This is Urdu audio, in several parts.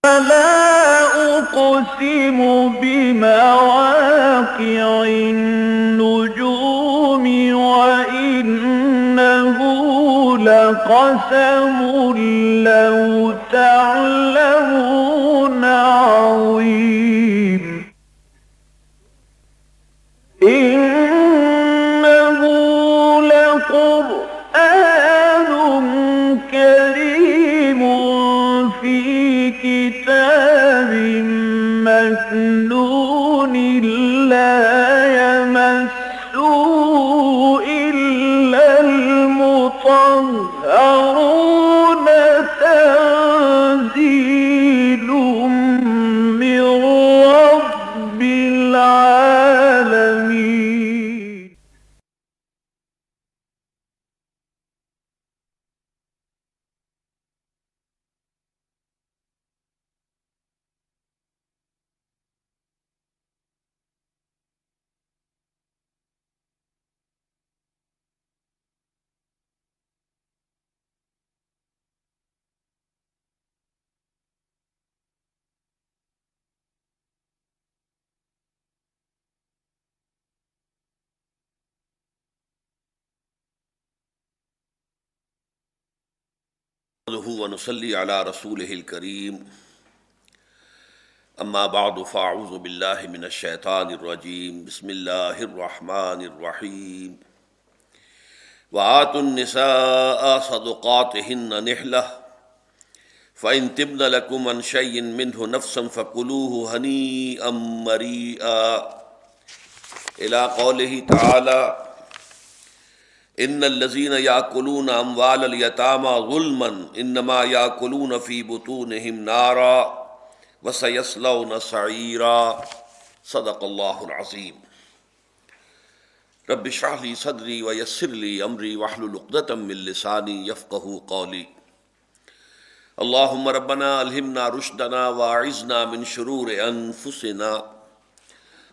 فلا أقسم بمواقع النجوم وإنه لقسم لو تعلمون عظيم إنه لقرآن كريم في كتاب مكنون لا يمسه إلا المطهرون تنزيل من رب العالمين. نحمده ونصلي على رسوله الكريم اما بعد فاعوذ باللہ من الشیطان الرجیم بسم اللہ الرحمن الرحیم وآتوا النساء صدقاتهن نحلة فإن تبن لكم عن شيء منه نفسا فكلوه هنيئا مريئا إلى قوله تعالى ان الذين يأكلون اموال اليتامى ظلما انما يأكلون في بطونهم نارا وسيصلون سعيرا صدق الله العظيم رب اشرح لي صدري ويسر لي امري واحلل عقدة من لساني يفقهوا قولي اللهم ربنا الهمنا رشدنا واعذنا من شرور انفسنا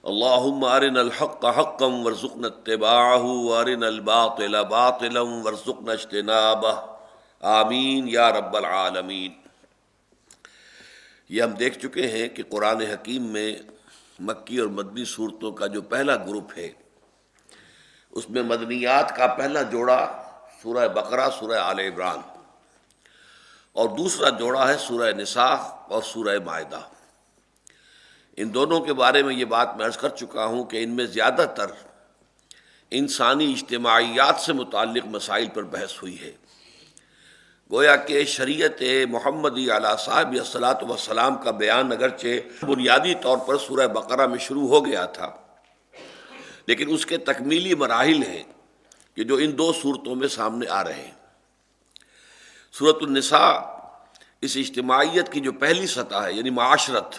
اللهم ارنا الحق حقا وارزقنا اتباعه وارنا الباطل باطلا وارزقنا اجتنابه آمین یا رب العالمین۔ یہ ہم دیکھ چکے ہیں کہ قرآن حکیم میں مکی اور مدنی صورتوں کا جو پہلا گروپ ہے اس میں مدنیات کا پہلا جوڑا سورہ بقرہ، سورہ آل عمران، اور دوسرا جوڑا ہے سورہ نساء اور سورہ مائدہ۔ ان دونوں کے بارے میں یہ بات میں عرض کر چکا ہوں کہ ان میں زیادہ تر انسانی اجتماعیات سے متعلق مسائل پر بحث ہوئی ہے۔ گویا کہ شریعت محمدی علیہ صاحب الصلاۃ والسلام کا بیان اگرچہ بنیادی طور پر سورہ بقرہ میں شروع ہو گیا تھا، لیکن اس کے تکمیلی مراحل ہیں کہ جو ان دو صورتوں میں سامنے آ رہے ہیں۔ سورۃ النساء اس اجتماعیت کی جو پہلی سطح ہے یعنی معاشرت،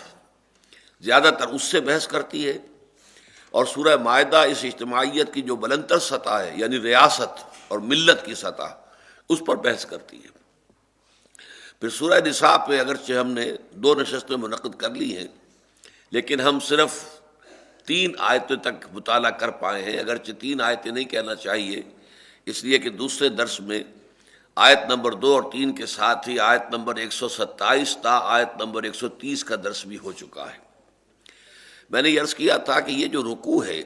زیادہ تر اس سے بحث کرتی ہے، اور سورہ مائدہ اس اجتماعیت کی جو بلندتر سطح ہے یعنی ریاست اور ملت کی سطح، اس پر بحث کرتی ہے۔ پھر سورہ نساء پہ اگرچہ ہم نے 2 نشستیں منعقد کر لی ہیں، لیکن ہم صرف 3 آیتیں تک مطالعہ کر پائے ہیں، اگرچہ 3 آیتیں نہیں کہنا چاہیے، اس لیے کہ دوسرے درس میں آیت نمبر 2 اور 3 کے ساتھ ہی آیت نمبر 127 تا آیت نمبر 130 کا درس بھی ہو چکا ہے۔ میں نے یہ عرض کیا تھا کہ یہ جو رکوع ہے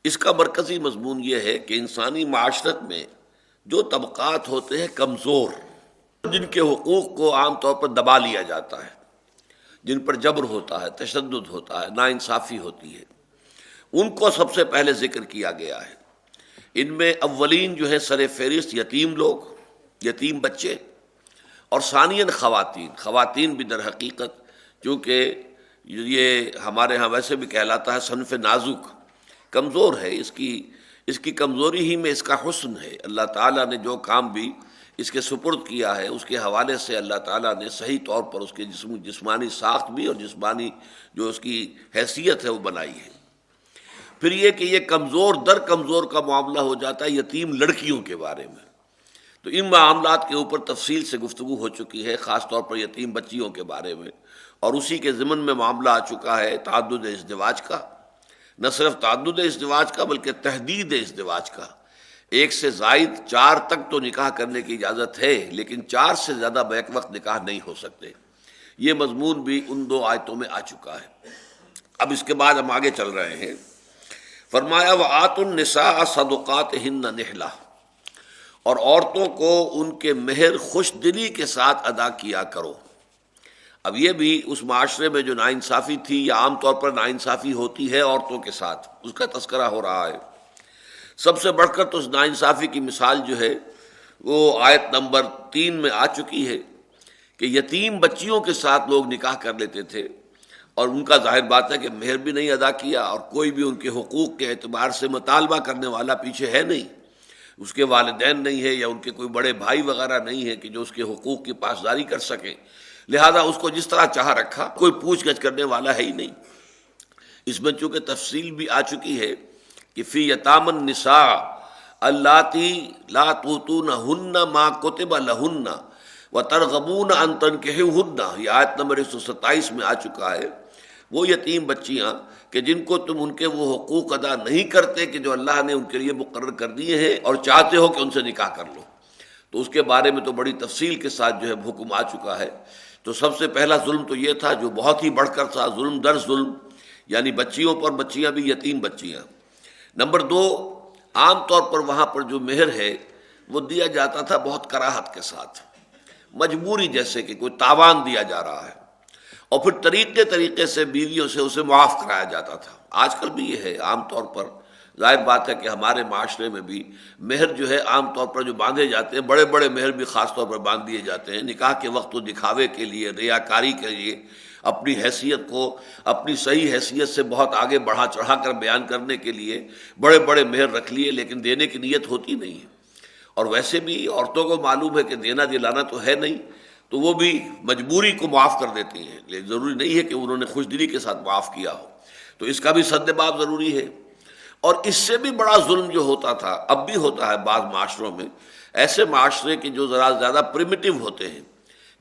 اس کا مرکزی مضمون یہ ہے کہ انسانی معاشرت میں جو طبقات ہوتے ہیں کمزور، جن کے حقوق کو عام طور پر دبا لیا جاتا ہے، جن پر جبر ہوتا ہے، تشدد ہوتا ہے، ناانصافی ہوتی ہے، ان کو سب سے پہلے ذکر کیا گیا ہے۔ ان میں اولین جو ہے سر فہرست یتیم لوگ، یتیم بچے، اور ثانیاً خواتین بھی در حقیقت، چونکہ یہ ہمارے ہاں ویسے بھی کہلاتا ہے صنف نازک، کمزور ہے، اس کی کمزوری ہی میں اس کا حسن ہے۔ اللہ تعالیٰ نے جو کام بھی اس کے سپرد کیا ہے اس کے حوالے سے اللہ تعالیٰ نے صحیح طور پر اس کے جسمانی ساخت بھی اور جسمانی جو اس کی حیثیت ہے وہ بنائی ہے۔ پھر یہ کہ یہ کمزور در کمزور کا معاملہ ہو جاتا ہے یتیم لڑکیوں کے بارے میں، تو ان معاملات کے اوپر تفصیل سے گفتگو ہو چکی ہے، خاص طور پر یتیم بچیوں کے بارے میں، اور اسی کے ضمن میں معاملہ آ چکا ہے تعدد ازدواج کا، نہ صرف تعدد ازدواج کا بلکہ تحدید ازدواج کا۔ 1 سے زائد 4 تک تو نکاح کرنے کی اجازت ہے، لیکن 4 سے زیادہ بیک وقت نکاح نہیں ہو سکتے۔ یہ مضمون بھی ان 2 آیتوں میں آ چکا ہے۔ اب اس کے بعد ہم آگے چل رہے ہیں۔ فرمایا وَآتُوا النِّسَاءَ صَدُقَاتِهِنَّ نِحْلَةً، اور عورتوں کو ان کے مہر خوش دلی کے ساتھ ادا کیا کرو۔ اب یہ بھی اس معاشرے میں جو ناانصافی تھی یا عام طور پر ناانصافی ہوتی ہے عورتوں کے ساتھ، اس کا تذکرہ ہو رہا ہے۔ سب سے بڑھ کر تو اس ناانصافی کی مثال جو ہے وہ آیت نمبر 3 میں آ چکی ہے کہ یتیم بچیوں کے ساتھ لوگ نکاح کر لیتے تھے، اور ان کا ظاہر بات ہے کہ مہر بھی نہیں ادا کیا، اور کوئی بھی ان کے حقوق کے اعتبار سے مطالبہ کرنے والا پیچھے ہے نہیں، اس کے والدین نہیں ہے یا ان کے کوئی بڑے بھائی وغیرہ نہیں ہے کہ جو اس کے حقوق کی پاسداری کر سکیں، لہذا اس کو جس طرح چاہ رکھا، کوئی پوچھ گچھ کرنے والا ہے ہی نہیں۔ اس میں چونکہ تفصیل بھی آ چکی ہے کہ فی یتام النساء اللاتی لا تؤتونہن ما کتب لہن وترغبون ان تنکحوہن، یہ آیت نمبر 127 میں آ چکا ہے۔ وہ یتیم بچیاں کہ جن کو تم ان کے وہ حقوق ادا نہیں کرتے کہ جو اللہ نے ان کے لیے مقرر کر دیے ہیں، اور چاہتے ہو کہ ان سے نکاح کر لو، تو اس کے بارے میں تو بڑی تفصیل کے ساتھ جو ہے حکم آ چکا ہے۔ تو سب سے پہلا ظلم تو یہ تھا جو بہت ہی بڑھ کر تھا، ظلم در ظلم، یعنی بچیوں پر، بچیاں بھی یتیم بچیاں۔ نمبر 2، عام طور پر وہاں پر جو مہر ہے وہ دیا جاتا تھا بہت کراہت کے ساتھ، مجبوری، جیسے کہ کوئی تاوان دیا جا رہا ہے، اور پھر طریقے سے بیویوں سے اسے معاف کرایا جاتا تھا۔ آج کل بھی یہ ہے عام طور پر، ظاہر بات ہے کہ ہمارے معاشرے میں بھی مہر جو ہے عام طور پر جو باندھے جاتے ہیں، بڑے بڑے مہر بھی خاص طور پر باندھ دیے جاتے ہیں نکاح کے وقت، تو دکھاوے کے لیے، ریاکاری کے لیے، اپنی حیثیت کو، اپنی صحیح حیثیت سے بہت آگے بڑھا چڑھا کر بیان کرنے کے لیے بڑے بڑے مہر رکھ لیے، لیکن دینے کی نیت ہوتی نہیں ہے۔ اور ویسے بھی عورتوں کو معلوم ہے کہ دینا دلانا تو ہے نہیں، تو وہ بھی مجبوری کو معاف کر دیتی ہیں، لیکن ضروری نہیں ہے کہ انہوں نے خوش دلی کے ساتھ معاف کیا ہو، تو اس کا بھی سد باب ضروری ہے۔ اور اس سے بھی بڑا ظلم جو ہوتا تھا، اب بھی ہوتا ہے بعض معاشروں میں، ایسے معاشرے کے جو ذرا زیادہ پریمیٹیو ہوتے ہیں،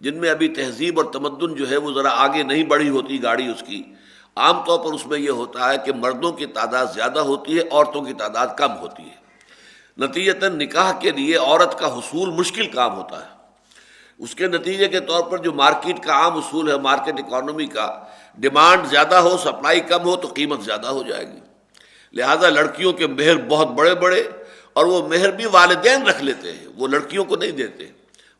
جن میں ابھی تہذیب اور تمدن جو ہے وہ ذرا آگے نہیں بڑھی ہوتی گاڑی اس کی، عام طور پر اس میں یہ ہوتا ہے کہ مردوں کی تعداد زیادہ ہوتی ہے، عورتوں کی تعداد کم ہوتی ہے۔ نتیجتاً نکاح کے لیے عورت کا حصول مشکل کام ہوتا ہے۔ اس کے نتیجے کے طور پر جو مارکیٹ کا عام اصول ہے، مارکیٹ اکانومی کا، ڈیمانڈ زیادہ ہو، سپلائی کم ہو تو قیمت زیادہ ہو جائے گی، لہذا لڑکیوں کے مہر بہت بڑے بڑے، اور وہ مہر بھی والدین رکھ لیتے ہیں، وہ لڑکیوں کو نہیں دیتے،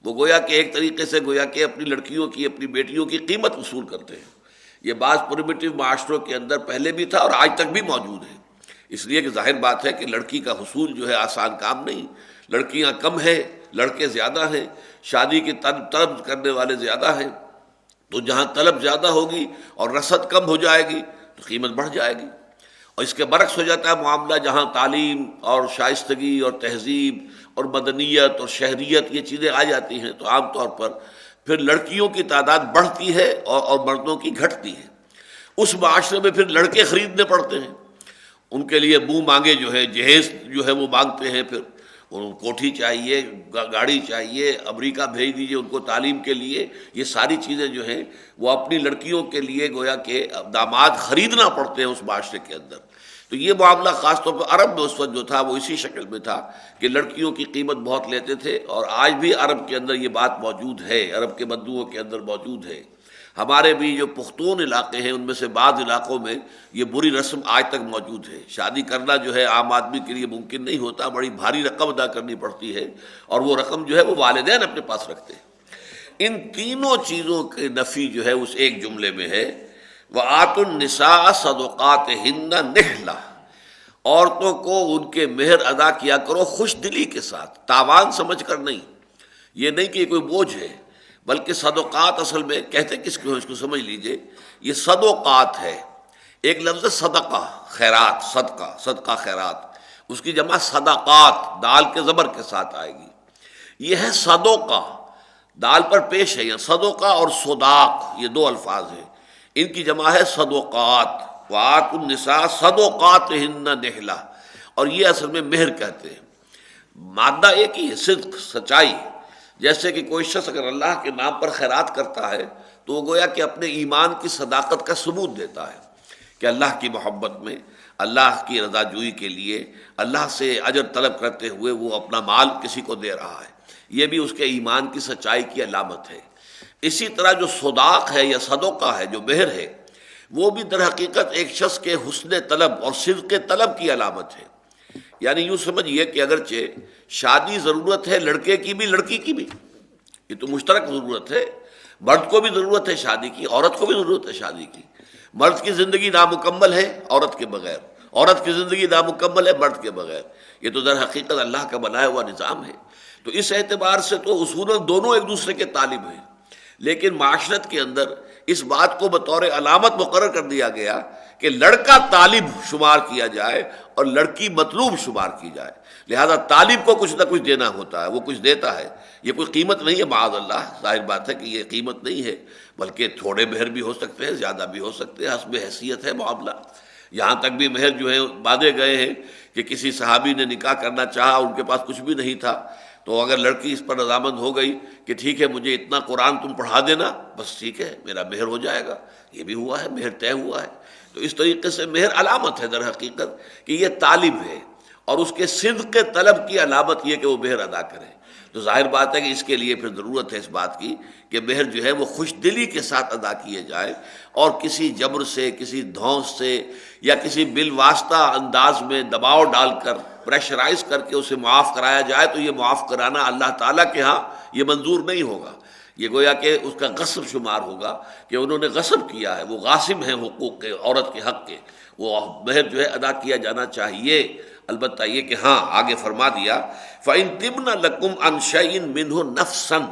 وہ گویا کہ ایک طریقے سے گویا کہ اپنی لڑکیوں کی، اپنی بیٹیوں کی قیمت وصول کرتے ہیں۔ یہ بعض پریمیٹیو معاشروں کے اندر پہلے بھی تھا اور آج تک بھی موجود ہے، اس لیے کہ ظاہر بات ہے کہ لڑکی کا حصول جو ہے آسان کام نہیں، لڑکیاں کم ہیں، لڑکے زیادہ ہیں، شادی کی طلب کرنے والے زیادہ ہیں، تو جہاں طلب زیادہ ہوگی اور رسد کم ہو جائے گی تو قیمت بڑھ جائے گی۔ اور اس کے برعکس ہو جاتا ہے معاملہ، جہاں تعلیم اور شائستگی اور تہذیب اور مدنیت اور شہریت یہ چیزیں آ جاتی ہیں، تو عام طور پر پھر لڑکیوں کی تعداد بڑھتی ہے اور مردوں کی گھٹتی ہے۔ اس معاشرے میں پھر لڑکے خریدنے پڑتے ہیں، ان کے لیے منہ مانگے جو ہے جہیز جو ہے وہ مانگتے ہیں، پھر ان کوٹھی چاہیے، گاڑی چاہیے، امریکہ بھیج دیجیے ان کو تعلیم کے لیے، یہ ساری چیزیں جو ہیں وہ اپنی لڑکیوں کے لیے گویا کہ داماد خریدنا پڑتے ہیں اس معاشرے کے اندر۔ تو یہ معاملہ خاص طور پر عرب میں اس وقت جو تھا وہ اسی شکل میں تھا کہ لڑکیوں کی قیمت بہت لیتے تھے، اور آج بھی عرب کے اندر یہ بات موجود ہے، عرب کے بدوؤں کے اندر موجود ہے۔ ہمارے بھی جو پختون علاقے ہیں ان میں سے بعض علاقوں میں یہ بری رسم آج تک موجود ہے۔ شادی کرنا جو ہے عام آدمی کے لیے ممکن نہیں ہوتا، بڑی بھاری رقم ادا کرنی پڑتی ہے، اور وہ رقم جو ہے وہ والدین اپنے پاس رکھتے ہیں۔ ان تینوں چیزوں کے نفی جو ہے اس ایک جملے میں ہے، وَآتُوا النِّسَاءَ صَدُقَاتِهِنَّ نِحْلَةً، عورتوں کو ان کے مہر ادا کیا کرو خوش دلی کے ساتھ، تاوان سمجھ کر نہیں، یہ نہیں کہ یہ کوئی بوجھ ہے، بلکہ صدقات اصل میں کہتے کس کو، اس کو سمجھ لیجئے، یہ صدقات ہے، ایک لفظ صدقہ، خیرات، صدقہ، صدقہ خیرات، اس کی جمع صدقات، دال کے زبر کے ساتھ آئے گی۔ یہ ہے صدقہ، دال پر پیش ہے، یہ صدقہ اور صداق یہ دو الفاظ ہیں، ان کی جمع ہے صدقات۔ وَآتُوا النِّسَاءَ صَدُقَاتِهِنَّ نِحْلَةً، اور یہ اصل میں مہر کہتے ہیں، مادہ ایک ہی ہے، صدق، سچائی۔ جیسے کہ کوئی شخص اگر اللہ کے نام پر خیرات کرتا ہے تو وہ گویا کہ اپنے ایمان کی صداقت کا ثبوت دیتا ہے کہ اللہ کی محبت میں، اللہ کی رضا جوئی کے لیے، اللہ سے اجر طلب کرتے ہوئے وہ اپنا مال کسی کو دے رہا ہے، یہ بھی اس کے ایمان کی سچائی کی علامت ہے۔ اسی طرح جو صداق ہے یا صدقہ ہے، جو مہر ہے، وہ بھی در حقیقت ایک شخص کے حسن طلب اور صدق طلب کی علامت ہے۔ یعنی یوں سمجھیے کہ اگرچہ شادی ضرورت ہے لڑکے کی بھی لڑکی کی بھی، یہ تو مشترک ضرورت ہے، مرد کو بھی ضرورت ہے شادی کی، عورت کو بھی ضرورت ہے شادی کی۔ مرد کی زندگی نامکمل ہے عورت کے بغیر، عورت کی زندگی نامکمل ہے مرد کے بغیر، یہ تو در حقیقت اللہ کا بنایا ہوا نظام ہے۔ تو اس اعتبار سے تو اصولاً دونوں ایک دوسرے کے طالب ہیں، لیکن معاشرت کے اندر اس بات کو بطور علامت مقرر کر دیا گیا کہ لڑکا طالب شمار کیا جائے اور لڑکی مطلوب شمار کی جائے، لہذا طالب کو کچھ نہ کچھ دینا ہوتا ہے، وہ کچھ دیتا ہے، یہ کوئی قیمت نہیں ہے، معاذ اللہ، ظاہر بات ہے کہ یہ قیمت نہیں ہے، بلکہ تھوڑے مہر بھی ہو سکتے ہیں، زیادہ بھی ہو سکتے ہیں، حسب حیثیت ہے معاملہ۔ یہاں تک بھی مہر جو ہے باندھے گئے ہیں کہ کسی صحابی نے نکاح کرنا چاہا، ان کے پاس کچھ بھی نہیں تھا، تو اگر لڑکی اس پر رضامند ہو گئی کہ ٹھیک ہے مجھے اتنا قرآن تم پڑھا دینا، بس ٹھیک ہے میرا مہر ہو جائے گا، یہ بھی ہوا ہے، مہر طے ہوا ہے۔ تو اس طریقے سے مہر علامت ہے در حقیقت کہ یہ طالب ہے، اور اس کے صدق طلب کی علامت یہ کہ وہ مہر ادا کرے۔ تو ظاہر بات ہے کہ اس کے لیے پھر ضرورت ہے اس بات کی کہ مہر جو ہے وہ خوش دلی کے ساتھ ادا کیے جائے، اور کسی جبر سے، کسی دھونس سے، یا کسی بالواسطہ انداز میں دباؤ ڈال کر، پریشرائز کر کے اسے معاف کرایا جائے تو یہ معاف کرانا اللہ تعالیٰ کے ہاں یہ منظور نہیں ہوگا، یہ گویا کہ اس کا غصب شمار ہوگا کہ انہوں نے غصب کیا ہے، وہ غاصب ہیں حقوق کے، عورت کے حق کے، وہ مہر جو ہے ادا کیا جانا چاہیے۔ البتہ یہ کہ ہاں آگے فرما دیا فَإِن تِبْنَ لَكُمْ عَنْ شَيْءٍ مِّنْهُ نَفْسًا،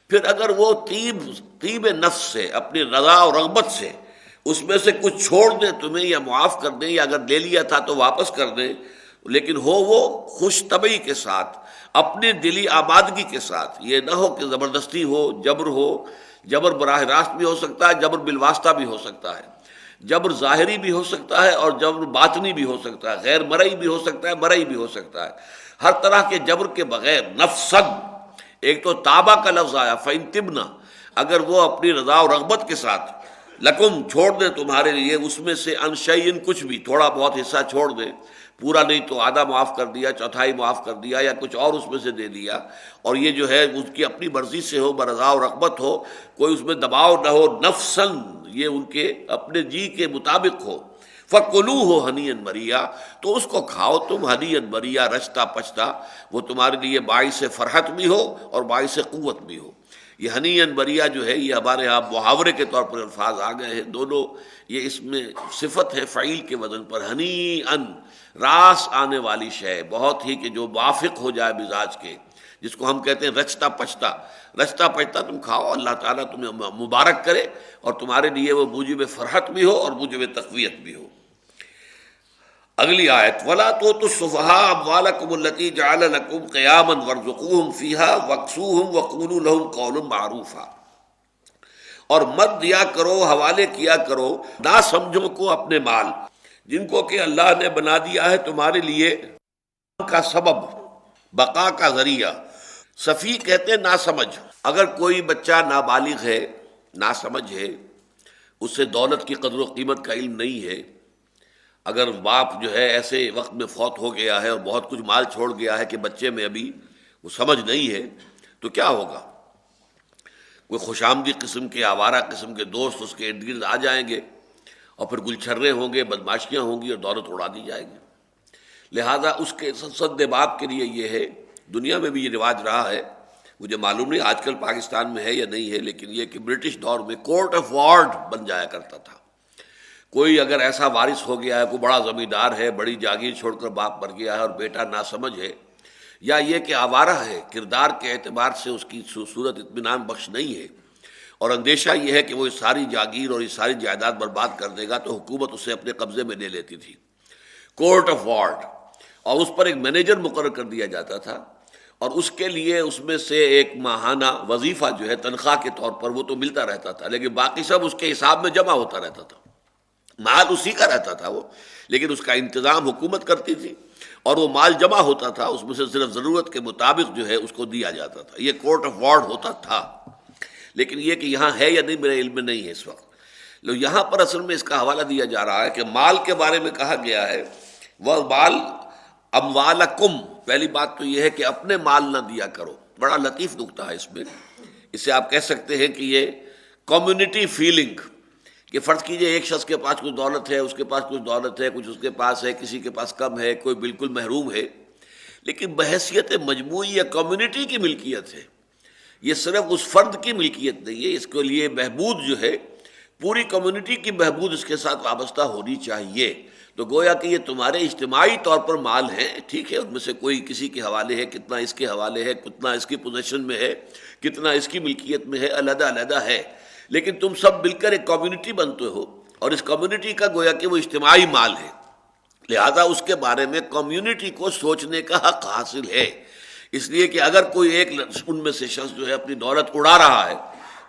پھر اگر وہ طیب نفس سے، اپنی رضا اور رغبت سے اس میں سے کچھ چھوڑ دیں تمہیں، یا معاف کر دیں، یا اگر لے لیا تھا تو واپس کر دیں، لیکن ہو وہ خوش طبعی کے ساتھ، اپنی دلی آمادگی کے ساتھ، یہ نہ ہو کہ زبردستی ہو، جبر براہ راست بھی ہو سکتا ہے، جبر بالواسطہ بھی ہو سکتا ہے، جبر ظاہری بھی ہو سکتا ہے اور جبر باطنی بھی ہو سکتا ہے، غیر مرئی بھی ہو سکتا ہے، مرئی بھی ہو سکتا ہے، ہر طرح کے جبر کے بغیر نفسد، ایک تو تابہ کا لفظ آیا فَإِن تِبْنَ، اگر وہ اپنی رضا و رغبت کے ساتھ لکم چھوڑ دیں تمہارے لیے اس میں سے عن شیئن کچھ بھی، تھوڑا بہت حصہ چھوڑ دیں، پورا نہیں تو آدھا معاف کر دیا، چوتھائی معاف کر دیا، یا کچھ اور اس میں سے دے دیا، اور یہ جو ہے اس کی اپنی مرضی سے ہو، برضا و رغبت ہو، کوئی اس میں دباؤ نہ ہو، نفسن یہ ان کے اپنے جی کے مطابق ہو، فَكُلُوهُ ہنیًا مَرِیًّا، تو اس کو کھاؤ تم ہنیًا مَرِیًّا، رچتا پچتا، وہ تمہارے لیے باعث فرحت بھی ہو اور باعث قوت بھی ہو۔ یہ ہنیًا مَرِیًّا جو ہے یہ ہمارے ہاں محاورے کے طور پر الفاظ آ گئے ہیں، دونوں یہ اس میں صفت ہے فعیل کے وزن پر، ہنیئن راس آنے والی شے، بہت ہی کہ جو موافق ہو جائے مزاج کے، جس کو ہم کہتے ہیں رچتا پچتا تم کھاؤ، اللہ تعالیٰ تمہیں مبارک کرے اور تمہارے لیے وہ موجب فرحت بھی ہو اور موجب تقویت بھی ہو۔ اگلی آیت وَلَا تُؤْتُوا السُّفَهَاءَ أَمْوَالَكُمُ الَّتِي جَعَلَ لَكُمْ قِيَامًا وَارْزُقُوهُمْ فِيهَا وَاكْسُوهُمْ وَقُولُوا لَهُمْ قَوْلًا مَّعْرُوفًا، اور مت دیا کرو، حوالے کیا کرو نا سمجھوں کو اپنے مال، جن کو کہ اللہ نے بنا دیا ہے تمہارے لیے کا سبب، بقا کا ذریعہ۔ صفی کہتے ہیں ناسمجھ، اگر کوئی بچہ نابالغ ہے، ناسمجھ ہے، اس سے دولت کی قدر و قیمت کا علم نہیں ہے، اگر باپ جو ہے ایسے وقت میں فوت ہو گیا ہے اور بہت کچھ مال چھوڑ گیا ہے کہ بچے میں ابھی وہ سمجھ نہیں ہے، تو کیا ہوگا؟ کوئی خوش آمدی قسم کے، آوارہ قسم کے دوست اس کے ارد گرد آ جائیں گے، اور پھر گلچھرے ہوں گے، بدماشیاں ہوں گی اور دولت اڑا دی جائے گی۔ لہٰذا اس کے سد باب کے لیے یہ ہے، دنیا میں بھی یہ رواج رہا ہے، مجھے معلوم نہیں آج کل پاکستان میں ہے یا نہیں ہے، لیکن یہ کہ برٹش دور میں کورٹ آف وارڈ بن جایا کرتا تھا۔ کوئی اگر ایسا وارث ہو گیا ہے، کوئی بڑا زمیندار ہے، بڑی جاگیر چھوڑ کر باپ مر گیا ہے اور بیٹا ناسمجھ ہے، یا یہ کہ آوارہ ہے، کردار کے اعتبار سے اس کی صورت اطمینان بخش نہیں ہے، اور اندیشہ یہ ہے کہ وہ اس ساری جاگیر اور اس ساری جائیداد برباد کر دے گا، تو حکومت اسے اپنے قبضے میں لے لیتی تھی، کورٹ آف وارڈ، اور اس پر ایک مینیجر مقرر کر دیا جاتا تھا، اور اس کے لیے اس میں سے ایک ماہانہ وظیفہ جو ہے تنخواہ کے طور پر وہ تو ملتا رہتا تھا، لیکن باقی سب اس کے حساب میں جمع ہوتا رہتا تھا، مال اسی کا رہتا تھا وہ، لیکن اس کا انتظام حکومت کرتی تھی، اور وہ مال جمع ہوتا تھا، اس میں سے صرف ضرورت کے مطابق جو ہے اس کو دیا جاتا تھا۔ یہ کورٹ آف وارڈ ہوتا تھا، لیکن یہ کہ یہاں ہے یا نہیں میرے علم میں نہیں ہے اس وقت۔ لو یہاں پر اصل میں اس کا حوالہ دیا جا رہا ہے کہ مال کے بارے میں کہا گیا ہے وہ مال اموالکم، پہلی بات تو یہ ہے کہ اپنے مال نہ دیا کرو، بڑا لطیف نکتہ ہے اس میں اسے آپ کہہ سکتے ہیں کہ یہ کمیونٹی فیلنگ، کہ فرض کیجئے ایک شخص کے پاس کچھ دولت ہے، اس کے پاس کچھ دولت ہے، کچھ اس کے پاس ہے، کسی کے پاس کم ہے، کوئی بالکل محروم ہے، لیکن بحیثیت مجموعی یا کمیونٹی کی ملکیت ہے، یہ صرف اس فرد کی ملکیت نہیں ہے، اس کے لیے بہبود جو ہے پوری کمیونٹی کی بہبود اس کے ساتھ وابستہ ہونی چاہیے۔ تو گویا کہ یہ تمہارے اجتماعی طور پر مال ہیں، ٹھیک ہے، ان میں سے کوئی کسی کے حوالے ہے، کتنا اس کے حوالے ہے، کتنا اس کی پوزیشن میں ہے، کتنا اس کی ملکیت میں ہے، علیحدہ علیحدہ ہے، لیکن تم سب مل کر ایک کمیونٹی بنتے ہو، اور اس کمیونٹی کا گویا کہ وہ اجتماعی مال ہے، لہذا اس کے بارے میں کمیونٹی کو سوچنے کا حق حاصل ہے۔ اس لیے کہ اگر کوئی ایک ان میں سے شخص جو ہے اپنی دولت اڑا رہا ہے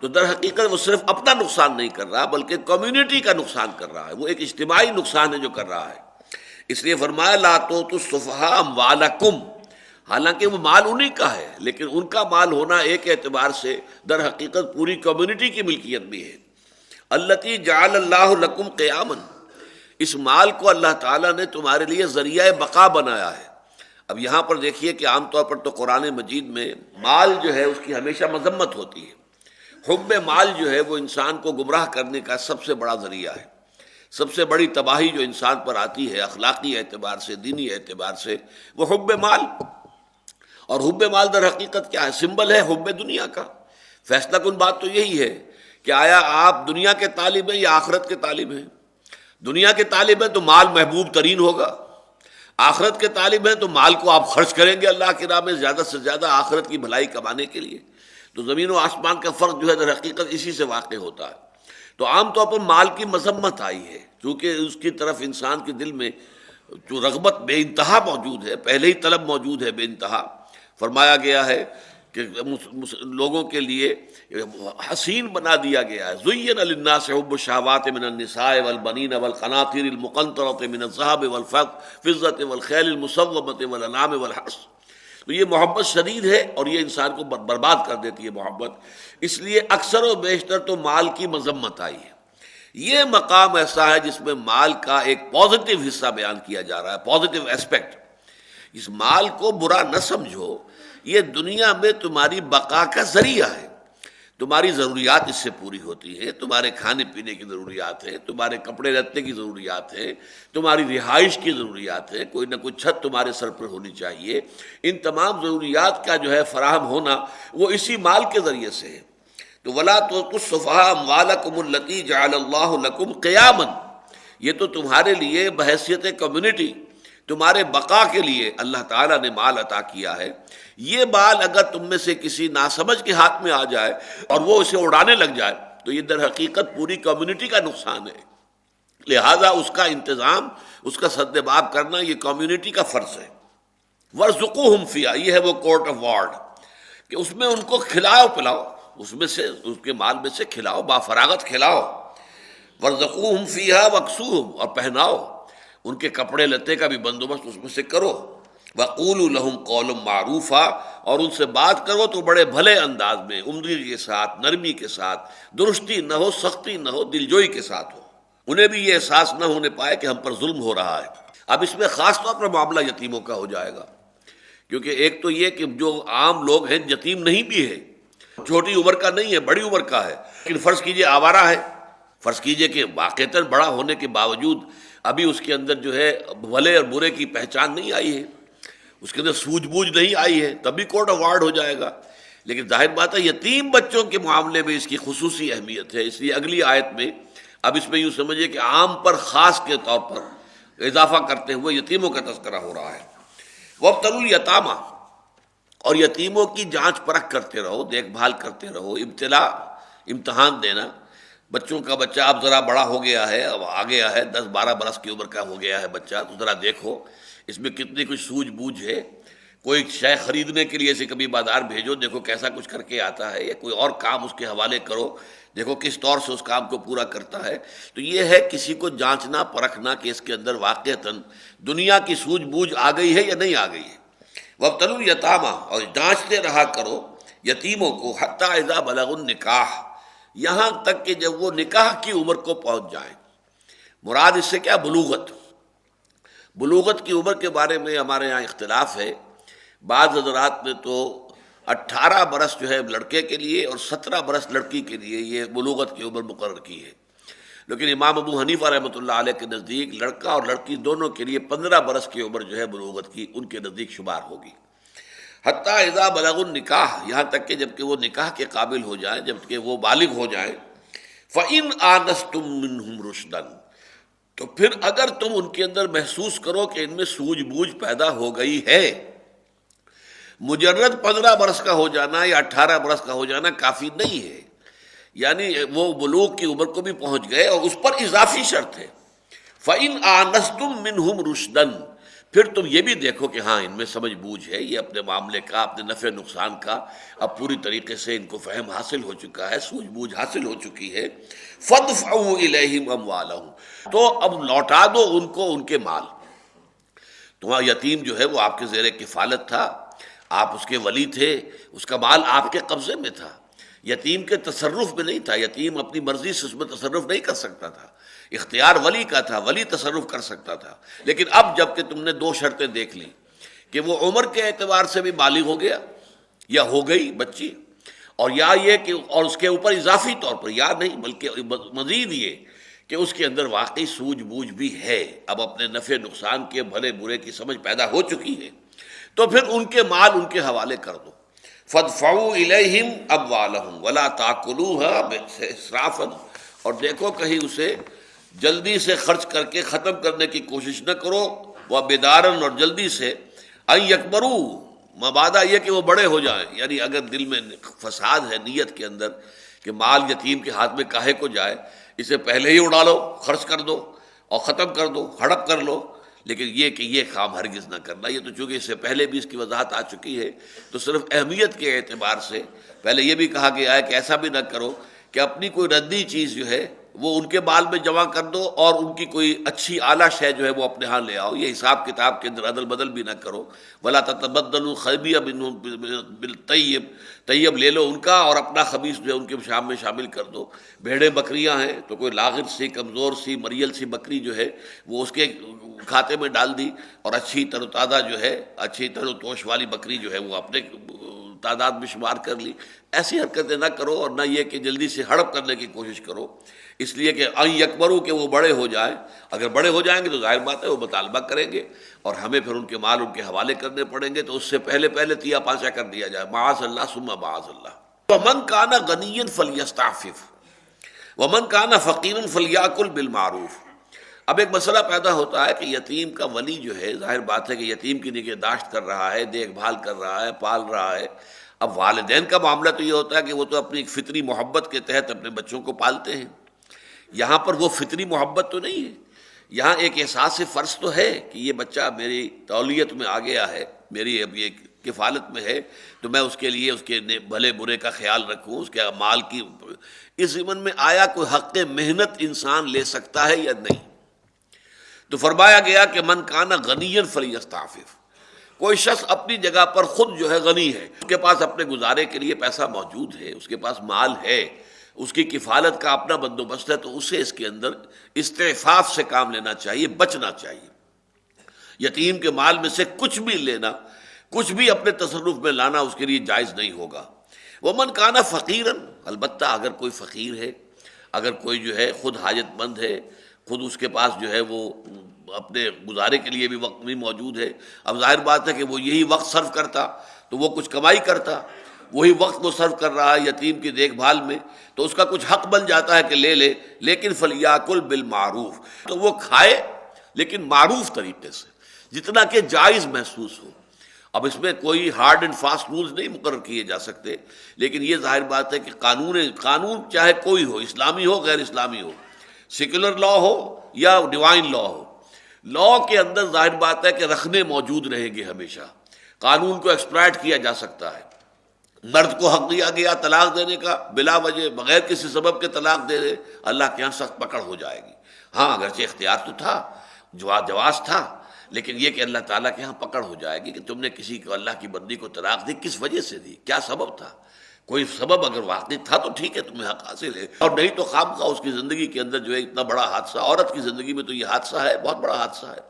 تو در حقیقت وہ صرف اپنا نقصان نہیں کر رہا بلکہ کمیونٹی کا نقصان کر رہا ہے، وہ ایک اجتماعی نقصان ہے جو کر رہا ہے۔ اس لیے فرمایا لا تؤتوا السفہاء اموالکم، حالانکہ وہ مال انہی کا ہے، لیکن ان کا مال ہونا ایک اعتبار سے در حقیقت پوری کمیونٹی کی ملکیت بھی ہے۔ التی جعل اللہ لکم قیاما، اس مال کو اللہ تعالیٰ نے تمہارے لیے ذریعہ بقا بنایا ہے۔ اب یہاں پر دیکھیے کہ عام طور پر تو قرآن مجید میں مال جو ہے اس کی ہمیشہ مذمت ہوتی ہے۔ حب مال جو ہے وہ انسان کو گمراہ کرنے کا سب سے بڑا ذریعہ ہے، سب سے بڑی تباہی جو انسان پر آتی ہے اخلاقی اعتبار سے، دینی اعتبار سے، وہ حب مال۔ اور حب مال در حقیقت کیا ہے؟ سمبل ہے حب دنیا کا۔ فیصلہ کن بات تو یہی ہے کہ آیا آپ دنیا کے طالب ہیں یا آخرت کے طالب ہیں؟ دنیا کے طالب ہیں تو مال محبوب ترین ہوگا، آخرت کے طالب ہیں تو مال کو آپ خرچ کریں گے اللہ کی راہ میں زیادہ سے زیادہ آخرت کی بھلائی کمانے کے لیے۔ تو زمین و آسمان کا فرق جو ہے در حقیقت اسی سے واقع ہوتا ہے۔ تو عام طور پر مال کی مذمت آئی ہے کیونکہ اس کی طرف انسان کے دل میں جو رغبت بے انتہا موجود ہے، پہلے ہی طلب موجود ہے بے انتہا۔ فرمایا گیا ہے کہ لوگوں کے لیے حسین بنا دیا گیا ہے، زین للناس حب الشہوات من النساء والبنین والقناطیر المقنطرۃ من الذهب والفضة والخیل المسومۃ والانعام والحرث۔ تو یہ محبت شدید ہے اور یہ انسان کو برباد کر دیتی ہے محبت، اس لیے اکثر و بیشتر تو مال کی مذمت آئی ہے۔ یہ مقام ایسا ہے جس میں مال کا ایک پازیٹیو حصہ بیان کیا جا رہا ہے، پازیٹیو ایسپیکٹ۔ اس مال کو برا نہ سمجھو، یہ دنیا میں تمہاری بقا کا ذریعہ ہے، تمہاری ضروریات اس سے پوری ہوتی ہیں، تمہارے کھانے پینے کی ضروریات ہیں، تمہارے کپڑے لتے کی ضروریات ہیں، تمہاری رہائش کی ضروریات ہیں، کوئی نہ کوئی چھت تمہارے سر پر ہونی چاہیے۔ ان تمام ضروریات کا جو ہے فراہم ہونا وہ اسی مال کے ذریعے سے ہے۔ تو وَلَا تُؤْتُوا السُّفَهَاءَ أَمْوَالَكُمُ الَّتِي جَعَلَ اللَّهُ لَكُمْ قِيَامًا، یہ تو تمہارے لیے بحیثیت کمیونٹی، تمہارے بقا کے لیے اللہ تعالیٰ نے مال عطا کیا ہے۔ یہ مال اگر تم میں سے کسی ناسمجھ کے ہاتھ میں آ جائے اور وہ اسے اڑانے لگ جائے تو یہ در حقیقت پوری کمیونٹی کا نقصان ہے، لہذا اس کا انتظام، اس کا سدباب کرنا یہ کمیونٹی کا فرض ہے۔ وَارْزُقُوهُمْ فِيهَا، یہ ہے وہ کورٹ آف وارڈ کہ اس میں ان کو کھلاؤ پلاؤ، اس میں سے اس کے مال میں سے کھلاؤ، بافراغت کھلاؤ۔ وَارْزُقُوهُمْ فِيهَا وَاكْسُوهُمْ، اور پہناؤ، ان کے کپڑے لتے کا بھی بندوبست اس میں سے کرو۔ وَقُولُوا لَهُمْ قَوْلًا مَعْرُوفًا، اور ان سے بات کرو تو بڑے بھلے انداز میں، عمدگی کے ساتھ، نرمی کے ساتھ، درستی نہ ہو، سختی نہ ہو، دلجوئی کے ساتھ ہو، انہیں بھی یہ احساس نہ ہونے پائے کہ ہم پر ظلم ہو رہا ہے۔ اب اس میں خاص طور پر معاملہ یتیموں کا ہو جائے گا، کیونکہ ایک تو یہ کہ جو عام لوگ ہیں یتیم نہیں بھی ہے، چھوٹی عمر کا نہیں ہے، بڑی عمر کا ہے، لیکن فرض کیجئے آوارہ ہے، فرض کیجئے کہ واقعتاً بڑا ہونے کے باوجود ابھی اس کے اندر جو ہے بھلے اور برے کی پہچان نہیں آئی ہے، اس کے اندر سوجھ بوجھ نہیں آئی ہے، تب بھی کورٹ آف وارڈ ہو جائے گا۔ لیکن ظاہر بات ہے یتیم بچوں کے معاملے میں اس کی خصوصی اہمیت ہے، اس لیے اگلی آیت میں اب اس میں یوں سمجھیے کہ عام پر خاص کے طور پر اضافہ کرتے ہوئے یتیموں کا تذکرہ ہو رہا ہے۔ وَابْتَلُوا الْيَتَامَى، اور یتیموں کی جانچ پرکھ کرتے رہو، دیکھ بھال کرتے رہو۔ ابتلا، امتحان دینا، بچوں کا بچہ اب ذرا بڑا ہو گیا ہے، اب آ گیا ہے، 10-12 برس کی عمر کا ہو گیا ہے بچہ، تو ذرا دیکھو اس میں کتنی کچھ سوجھ بوجھ ہے۔ کوئی شے خریدنے کے لیے اسے کبھی بازار بھیجو، دیکھو کیسا کچھ کر کے آتا ہے، یا کوئی اور کام اس کے حوالے کرو، دیکھو کس طور سے اس کام کو پورا کرتا ہے۔ تو یہ ہے کسی کو جانچنا پرکھنا کہ اس کے اندر واقعتاً دنیا کی سوجھ بوجھ آ گئی ہے یا نہیں آ گئی ہے۔ وَابْتَلُوا الْيَتَامَى، اور جانچتے رہا کرو یتیموں کو، حَتَّى إِذَا بَلَغُوا النِّكَاحَ، یہاں تک کہ جب وہ نکاح کی عمر کو پہنچ جائیں۔ مراد اس سے کیا؟ بلوغت۔ بلوغت کی عمر کے بارے میں ہمارے ہاں اختلاف ہے، بعض حضرات نے تو 18 برس جو ہے لڑکے کے لیے اور 17 برس لڑکی کے لیے یہ بلوغت کی عمر مقرر کی ہے، لیکن امام ابو حنیفہ رحمۃ اللہ علیہ کے نزدیک لڑکا اور لڑکی دونوں کے لیے 15 برس کی عمر جو ہے بلوغت کی ان کے نزدیک شمار ہوگی۔ حتیٰ اذا بلغ النکاح، یہاں تک کہ جب کہ وہ نکاح کے قابل ہو جائیں، جب کہ وہ بالغ ہو جائیں، فَإِنْ آنَسْتُم مِّنْهُمْ رُشْدًا، تو پھر اگر تم ان کے اندر محسوس کرو کہ ان میں سوجھ بوجھ پیدا ہو گئی ہے، مجرد 15 برس کا ہو جانا یا 18 برس کا ہو جانا کافی نہیں ہے، یعنی وہ بلوغ کی عمر کو بھی پہنچ گئے اور اس پر اضافی شرط ہے فَإِنْ آنَسْتُم مِّنْهُمْ رُشْدًا، پھر تم یہ بھی دیکھو کہ ہاں ان میں سمجھ بوجھ ہے، یہ اپنے معاملے کا، اپنے نفع نقصان کا اب پوری طریقے سے ان کو فہم حاصل ہو چکا ہے، سوجھ بوجھ حاصل ہو چکی ہے، فَادْفَعُوا إِلَيْهِمْ أَمْوَالَهُمْ، تو اب لوٹا دو ان کو ان کے مال۔ تمہارا یتیم جو ہے وہ آپ کے زیر کفالت تھا، آپ اس کے ولی تھے، اس کا مال آپ کے قبضے میں تھا، یتیم کے تصرف میں نہیں تھا، یتیم اپنی مرضی سے اس میں تصرف نہیں کر سکتا تھا، اختیار ولی کا تھا، ولی تصرف کر سکتا تھا۔ لیکن اب جب کہ تم نے 2 شرطیں دیکھ لی کہ وہ عمر کے اعتبار سے بھی بالغ ہو گیا یا ہو گئی بچی، اور یا یہ کہ اور اس کے اوپر اضافی طور پر یا نہیں بلکہ مزید یہ کہ اس کے اندر واقعی سوجھ بوجھ بھی ہے، اب اپنے نفع نقصان کے بھلے برے کی سمجھ پیدا ہو چکی ہے، تو پھر ان کے مال ان کے حوالے کر دو۔ فَادْفَعُوا إِلَيْهِمْ أَمْوَالَهُمْ وَلَا تَأْكُلُوهَا إِسْرَافًا، اور دیکھو کہیں اسے جلدی سے خرچ کر کے ختم کرنے کی کوشش نہ کرو، وَبِدَارًا، اور جلدی سے، أَن يَكْبَرُوا، مبادہ یہ کہ وہ بڑے ہو جائیں، یعنی اگر دل میں فساد ہے نیت کے اندر کہ مال یتیم کے ہاتھ میں کاہے کو جائے، اسے پہلے ہی اڑا لو، خرچ کر دو اور ختم کر دو، ہڑپ کر لو، لیکن یہ کہ یہ کام ہرگز نہ کرنا۔ یہ تو چونکہ اس سے پہلے بھی اس کی وضاحت آ چکی ہے، تو صرف اہمیت کے اعتبار سے پہلے یہ بھی کہا گیا ہے کہ ایسا بھی نہ کرو کہ اپنی کوئی ردی چیز جو ہے وہ ان کے بال میں جمع کر دو اور ان کی کوئی اچھی اعلیٰ شے جو ہے وہ اپنے ہاں لے آؤ، یہ حساب کتاب کے اندر عدل بدل بھی نہ کرو۔ ولا تتبدلوا الخبیث بالطیب، طیب لے لو ان کا اور اپنا خبیث جو ہے ان کے شام میں شامل کر دو۔ بھیڑیں بکریاں ہیں تو کوئی لاغر سی کمزور سی مریل سی بکری جو ہے وہ اس کے کھاتے میں ڈال دی، اور اچھی تر و تازہ جو ہے اچھی تر و توش والی بکری جو ہے وہ اپنے تعداد میں شمار کر لی۔ ایسی حرکتیں نہ کرو، اور نہ یہ کہ جلدی سے ہڑپ کرنے کی کوشش کرو، اس لیے کہ ان یکبروا کہ وہ بڑے ہو جائیں۔ اگر بڑے ہو جائیں گے تو ظاہر بات ہے وہ مطالبہ کریں گے اور ہمیں پھر ان کے مال ان کے حوالے کرنے پڑیں گے، تو اس سے پہلے پہلے تیا پانچا کر دیا جائے، معاذ اللہ ثم معاذ اللہ۔ ومن کان غنیا فلیستعفف ومن کان فقیرا فلیأکل بالمعروف۔ اب ایک مسئلہ پیدا ہوتا ہے کہ یتیم کا ولی جو ہے، ظاہر بات ہے کہ یتیم کی نگہداشت کر رہا ہے، دیکھ بھال کر رہا ہے، پال رہا ہے۔ اب والدین کا معاملہ تو یہ ہوتا ہے کہ وہ تو اپنی فطری محبت کے تحت اپنے بچوں کو پالتے ہیں، یہاں پر وہ فطری محبت تو نہیں ہے، یہاں ایک احساس فرض تو ہے کہ یہ بچہ میری تولیت میں آ گیا ہے، میری اب یہ کفالت میں ہے، تو میں اس کے لیے اس کے بھلے برے کا خیال رکھوں، اس کے مال کی۔ اس ضمن میں آیا کوئی حق محنت انسان لے سکتا ہے یا نہیں؟ تو فرمایا گیا کہ من کان غنیا فلیستعفف، کوئی شخص اپنی جگہ پر خود جو ہے غنی ہے، اس کے پاس اپنے گزارے کے لیے پیسہ موجود ہے، اس کے پاس مال ہے، اس کی کفالت کا اپنا بندوبست ہے، تو اسے اس کے اندر استعفاف سے کام لینا چاہیے، بچنا چاہیے۔ یتیم کے مال میں سے کچھ بھی لینا، کچھ بھی اپنے تصرف میں لانا اس کے لیے جائز نہیں ہوگا۔ ومن کان فقیرا، البتہ اگر کوئی فقیر ہے، اگر کوئی جو ہے خود حاجت مند ہے، خود اس کے پاس جو ہے وہ اپنے گزارے کے لیے بھی وقت نہیں موجود ہے، اب ظاہر بات ہے کہ وہ یہی وقت صرف کرتا تو وہ کچھ کمائی کرتا، وہی وقت وہ صرف کر رہا ہے یتیم کی دیکھ بھال میں، تو اس کا کچھ حق بن جاتا ہے کہ لے لے، لیکن فلیاکل بالمعروف، تو وہ کھائے لیکن معروف طریقے سے، جتنا کہ جائز محسوس ہو۔ اب اس میں کوئی ہارڈ اینڈ فاسٹ رولز نہیں مقرر کیے جا سکتے، لیکن یہ ظاہر بات ہے کہ قانون چاہے کوئی ہو، اسلامی ہو غیر اسلامی ہو، سیکولر لا ہو یا ڈیوائن لا ہو، لا کے اندر ظاہر بات ہے کہ رکھنے موجود رہیں گے ہمیشہ۔ قانون کو ایکسپلائٹ کیا جا سکتا ہے، مرد کو حق دیا گیا طلاق دینے کا، بلا وجہ بغیر کسی سبب کے طلاق دے دے، اللہ کے ہاں سخت پکڑ ہو جائے گی۔ ہاں اگرچہ اختیار تو تھا، جواز تھا، لیکن یہ کہ اللہ تعالیٰ کے ہاں پکڑ ہو جائے گی کہ تم نے کسی کو، اللہ کی بندی کو طلاق دی، کس وجہ سے دی، کیا سبب تھا؟ کوئی سبب اگر واقعی تھا تو ٹھیک ہے، تمہیں حق حاصل ہے، اور نہیں تو خام خواہ اس کی زندگی کے اندر جو ہے اتنا بڑا حادثہ، عورت کی زندگی میں تو یہ حادثہ ہے، بہت بڑا حادثہ ہے۔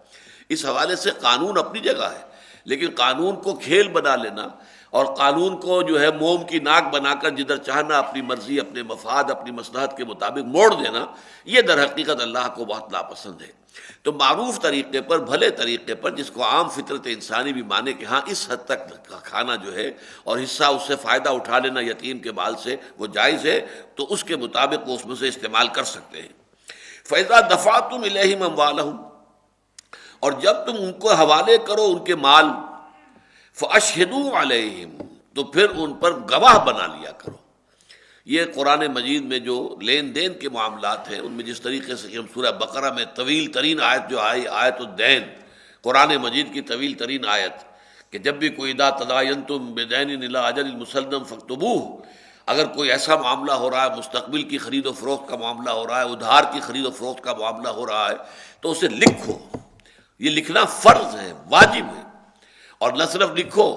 اس حوالے سے قانون اپنی جگہ ہے، لیکن قانون کو کھیل بنا لینا اور قانون کو جو ہے موم کی ناک بنا کر جدھر چاہنا اپنی مرضی، اپنے مفاد، اپنی مصلحت کے مطابق موڑ دینا، یہ در حقیقت اللہ کو بہت ناپسند ہے۔ تو معروف طریقے پر، بھلے طریقے پر، جس کو عام فطرت انسانی بھی مانے کہ ہاں اس حد تک کھانا جو ہے اور حصہ اس سے فائدہ اٹھا لینا یتیم کے مال سے وہ جائز ہے، تو اس کے مطابق وہ اس میں سے استعمال کر سکتے ہیں۔ فَإِذَا دَفَعْتُمْ إِلَيْهِمْ أَمْوَالَهُمْ، اور جب تم ان کو حوالے کرو ان کے مال، فَأَشْهِدُوا عَلَيْهِمْ، تو پھر ان پر گواہ بنا لیا کرو۔ یہ قرآن مجید میں جو لین دین کے معاملات ہیں ان میں جس طریقے سے کہ ہم سورہ بقرہ میں طویل ترین آیت جو آئی، آیت الدین، قرآن مجید کی طویل ترین آیت، کہ جب بھی کوئی اذا تداینتم بدین الی اجل مسلم فاکتبوہ، اگر کوئی ایسا معاملہ ہو رہا ہے، مستقبل کی خرید و فروخت کا معاملہ ہو رہا ہے، ادھار کی خرید و فروخت کا معاملہ ہو رہا ہے، تو اسے لکھو۔ یہ لکھنا فرض ہے، واجب ہے، اور نہ صرف لکھو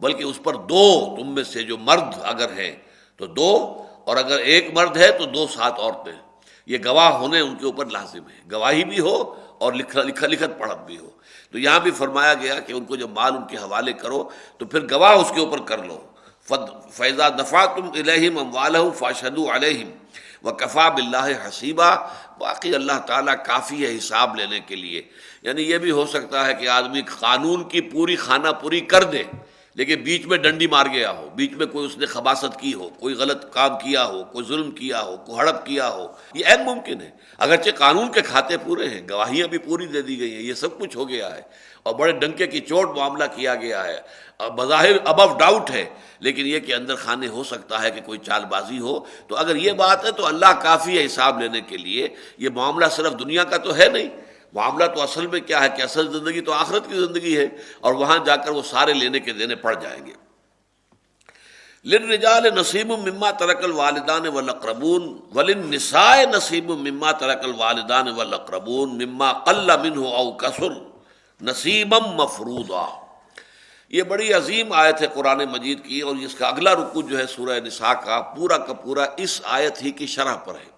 بلکہ اس پر دو تم میں سے جو مرد اگر ہیں تو دو، اور اگر ایک مرد ہے تو دو ساتھ عورتیں، یہ گواہ ہونے ان کے اوپر لازم ہے، گواہی بھی ہو اور لکھت پڑھت بھی ہو۔ تو یہاں بھی فرمایا گیا کہ ان کو جب مال ان کے حوالے کرو تو پھر گواہ اس کے اوپر کر لو۔ فَإِذَا دَفَعْتُمْ إِلَيْهِمْ أَمْوَالَهُمْ فَاشْهَدُوا عَلَيْهِمْ وَكَفَىٰ بِاللَّهِ حَسِيبًا، باقی اللہ تعالیٰ کافی ہے حساب لینے کے لیے۔ یعنی یہ بھی ہو سکتا ہے کہ آدمی قانون کی پوری خانہ پوری کر دے لیکن بیچ میں ڈنڈی مار گیا ہو، بیچ میں کوئی اس نے خباثت کی ہو، کوئی غلط کام کیا ہو، کوئی ظلم کیا ہو، کوئی ہڑپ کیا ہو، یہ عین ممکن ہے، اگرچہ قانون کے کھاتے پورے ہیں، گواہیاں بھی پوری دے دی گئی ہیں، یہ سب کچھ ہو گیا ہے اور بڑے ڈنکے کی چوٹ معاملہ کیا گیا ہے، بظاہر ابو ڈاؤٹ ہے، لیکن یہ کہ اندر خانے ہو سکتا ہے کہ کوئی چال بازی ہو۔ تو اگر یہ بات ہے تو اللہ کافی ہے حساب لینے کے لیے۔ یہ معاملہ صرف دنیا کا تو ہے نہیں، معاملہ تو اصل میں کیا ہے کہ اصل زندگی تو آخرت کی زندگی ہے، اور وہاں جا کر وہ سارے لینے کے دینے پڑ جائیں گے۔ للرجال نصیب مما ترک الوالدان والاقربون وللنساء نصیب مما ترک الوالدان والاقربون مما قل منه او کثر نصیبا مفروضا۔ یہ بڑی عظیم آیت ہے قرآن مجید کی، اور اس کا اگلا رکوع جو ہے سورہ نساء کا پورا اس آیت ہی کی شرح پر ہے۔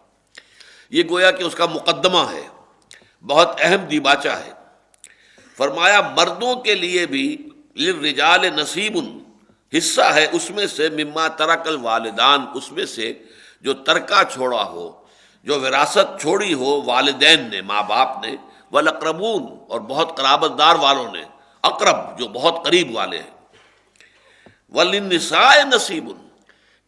یہ گویا کہ اس کا مقدمہ ہے، بہت اہم دیباچہ ہے۔ فرمایا مردوں کے لیے بھی للرجال نصیب، حصہ ہے اس میں سے، مما ترک الوالدان، اس میں سے جو ترکہ چھوڑا ہو، جو وراثت چھوڑی ہو والدین نے، ماں باپ نے، والاقربون، اور بہت قرابت دار والوں نے، اقرب جو بہت قریب والے ہیں، وللنساء نصیب،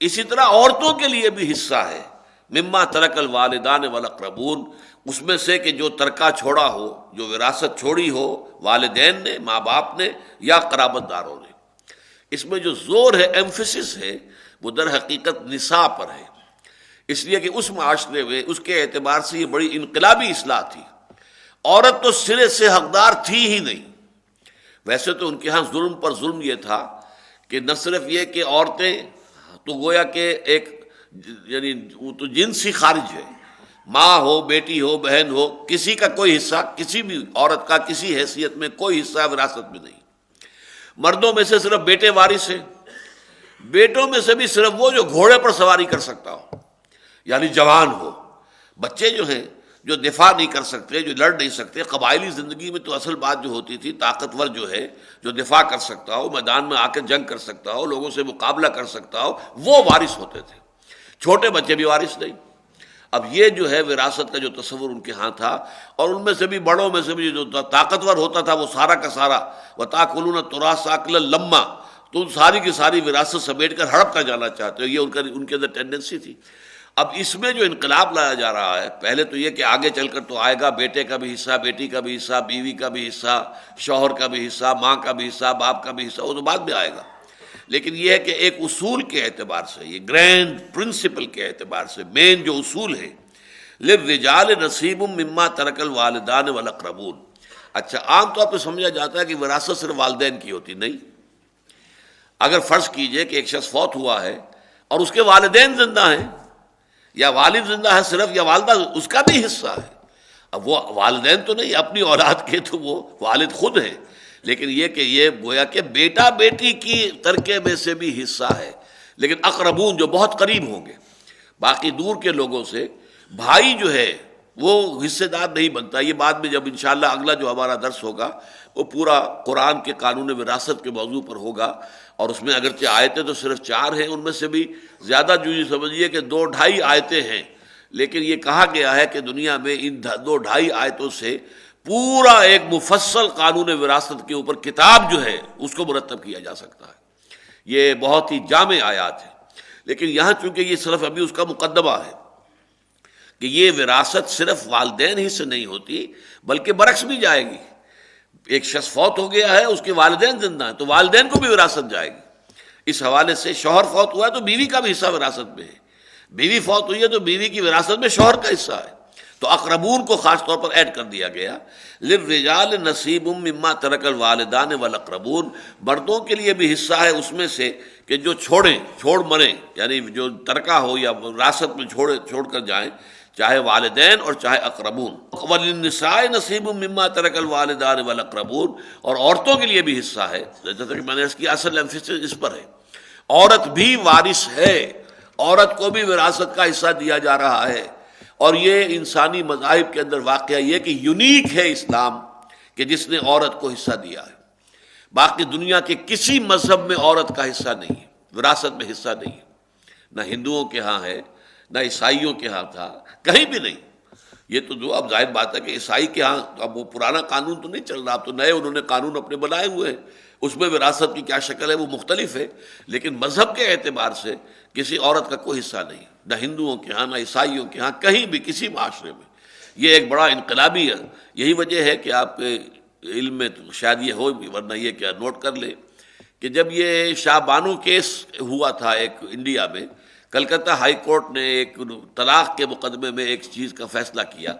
اسی طرح عورتوں کے لیے بھی حصہ ہے، مما ترک الوالدان والاقربون، اس میں سے کہ جو ترکہ چھوڑا ہو، جو وراثت چھوڑی ہو والدین نے، ماں باپ نے یا قرابت داروں نے۔ اس میں جو زور ہے، ایمفیسس ہے، وہ در حقیقت نساء پر ہے، اس لیے کہ اس معاشرے میں اس کے اعتبار سے یہ بڑی انقلابی اصلاح تھی۔ عورت تو سرے سے حقدار تھی ہی نہیں۔ ویسے تو ان کے ہاں ظلم پر ظلم یہ تھا کہ نہ صرف یہ کہ عورتیں تو گویا کہ ایک یعنی وہ تو جنس ہی خارج ہے، ماں ہو، بیٹی ہو، بہن ہو، کسی کا کوئی حصہ، کسی بھی عورت کا کسی حیثیت میں کوئی حصہ وراثت میں نہیں۔ مردوں میں سے صرف بیٹے وارث ہیں، بیٹوں میں سے بھی صرف وہ جو گھوڑے پر سواری کر سکتا ہو، یعنی جوان ہو۔ بچے جو ہیں جو دفاع نہیں کر سکتے، جو لڑ نہیں سکتے، قبائلی زندگی میں تو اصل بات جو ہوتی تھی طاقتور جو ہے، جو دفاع کر سکتا ہو، میدان میں آ کے جنگ کر سکتا ہو، لوگوں سے مقابلہ کر سکتا ہو، وہ وارث ہوتے تھے، چھوٹے بچے بھی وارث نہیں۔ اب یہ جو ہے وراثت کا جو تصور ان کے ہاں تھا، اور ان میں سے بھی بڑوں میں سے بھی جو طاقتور ہوتا تھا وہ سارا کا سارا وَتَأْكُلُونَ التُّرَاثَ أَكْلًا لَمًّا، تو ساری کی ساری وراثت سمیٹ کر ہڑپ کر جانا چاہتے ہو، یہ ان کے اندر ٹینڈنسی تھی۔ اب اس میں جو انقلاب لایا جا رہا ہے، پہلے تو یہ کہ آگے چل کر تو آئے گا بیٹے کا بھی حصہ، بیٹی کا بھی حصہ، بیوی کا بھی حصہ، شوہر کا بھی حصہ، ماں کا بھی حصہ، باپ کا بھی حصہ، وہ تو بعد میں آئے گا۔ لیکن یہ ہے کہ ایک اصول کے اعتبار سے، یہ گرینڈ پرنسپل کے اعتبار سے مین جو اصول ہے، للرجال نصیب مما ترک الوالدان والاقربون۔ اچھا، عام طور پہ سمجھا جاتا ہے کہ وراثت صرف والدین کی ہوتی، نہیں۔ اگر فرض کیجئے کہ ایک شخص فوت ہوا ہے اور اس کے والدین زندہ ہیں، یا والد زندہ ہے صرف، یا والدہ، اس کا بھی حصہ ہے۔ اب وہ والدین تو نہیں، اپنی اولاد کے تو وہ والد خود ہیں، لیکن یہ کہ یہ گویا کہ بیٹا بیٹی کی ترکے میں سے بھی حصہ ہے، لیکن اقربون جو بہت قریب ہوں گے، باقی دور کے لوگوں سے۔ بھائی جو ہے وہ حصے دار نہیں بنتا. یہ بعد میں جب انشاءاللہ اگلا جو ہمارا درس ہوگا وہ پورا قرآن کے قانون وراثت کے موضوع پر ہوگا، اور اس میں اگرچہ آیتیں تو صرف 4 ہیں، ان میں سے بھی زیادہ جو یہ سمجھیے کہ 2-2.5 آیتیں ہیں، لیکن یہ کہا گیا ہے کہ دنیا میں ان 2-2.5 آیتوں سے پورا ایک مفصل قانون وراثت کے اوپر کتاب جو ہے اس کو مرتب کیا جا سکتا ہے. یہ بہت ہی جامع آیات ہیں. لیکن یہاں چونکہ یہ صرف ابھی اس کا مقدمہ ہے کہ یہ وراثت صرف والدین ہی سے نہیں ہوتی بلکہ برعکس بھی جائے گی. ایک شخص فوت ہو گیا ہے، اس کے والدین زندہ ہیں تو والدین کو بھی وراثت جائے گی. اس حوالے سے شوہر فوت ہوا ہے تو بیوی کا بھی حصہ وراثت میں ہے، بیوی فوت ہوئی ہے تو بیوی کی وراثت میں شوہر کا حصہ ہے. تو اقربون کو خاص طور پر ایڈ کر دیا گیا. للرجال نصیب مما ترک الوالدان والاقربون، مردوں کے لیے بھی حصہ ہے اس میں سے کہ جو چھوڑ مریں، یعنی جو ترکہ ہو یا وراثت میں چھوڑ کر جائیں، چاہے والدین اور چاہے اقربون. وللنساء نصیب مما ترک الوالدان والاقربون، اور عورتوں کے لیے بھی حصہ ہے. جیسا کہ میں نے اس کی اصل ایمفیسس اس پر ہے، عورت بھی وارث ہے، عورت کو بھی وراثت کا حصہ دیا جا رہا ہے. اور یہ انسانی مذاہب کے اندر واقعہ یہ کہ یونیک ہے اسلام کہ جس نے عورت کو حصہ دیا ہے. باقی دنیا کے کسی مذہب میں عورت کا حصہ نہیں ہے، وراثت میں حصہ نہیں ہے. نہ ہندوؤں کے ہاں ہے، نہ عیسائیوں کے ہاں تھا، کہیں بھی نہیں. یہ تو جو اب ظاہر بات ہے کہ عیسائی کے ہاں اب وہ پرانا قانون تو نہیں چل رہا، اب تو نئے انہوں نے قانون اپنے بنائے ہوئے ہیں، اس میں وراثت کی کیا شکل ہے وہ مختلف ہے. لیکن مذہب کے اعتبار سے کسی عورت کا کوئی حصہ نہیں، نہ ہندوؤں کے ہاں نہ عیسائیوں کے ہاں، کہیں بھی کسی معاشرے میں. یہ ایک بڑا انقلابی ہے. یہی وجہ ہے کہ آپ کے علم میں تو شاید یہ ہو بھی، ورنہ یہ کیا نوٹ کر لیں کہ جب یہ شاہ بانو کیس ہوا تھا ایک انڈیا میں، کلکتہ ہائی کورٹ نے ایک طلاق کے مقدمے میں ایک چیز کا فیصلہ کیا،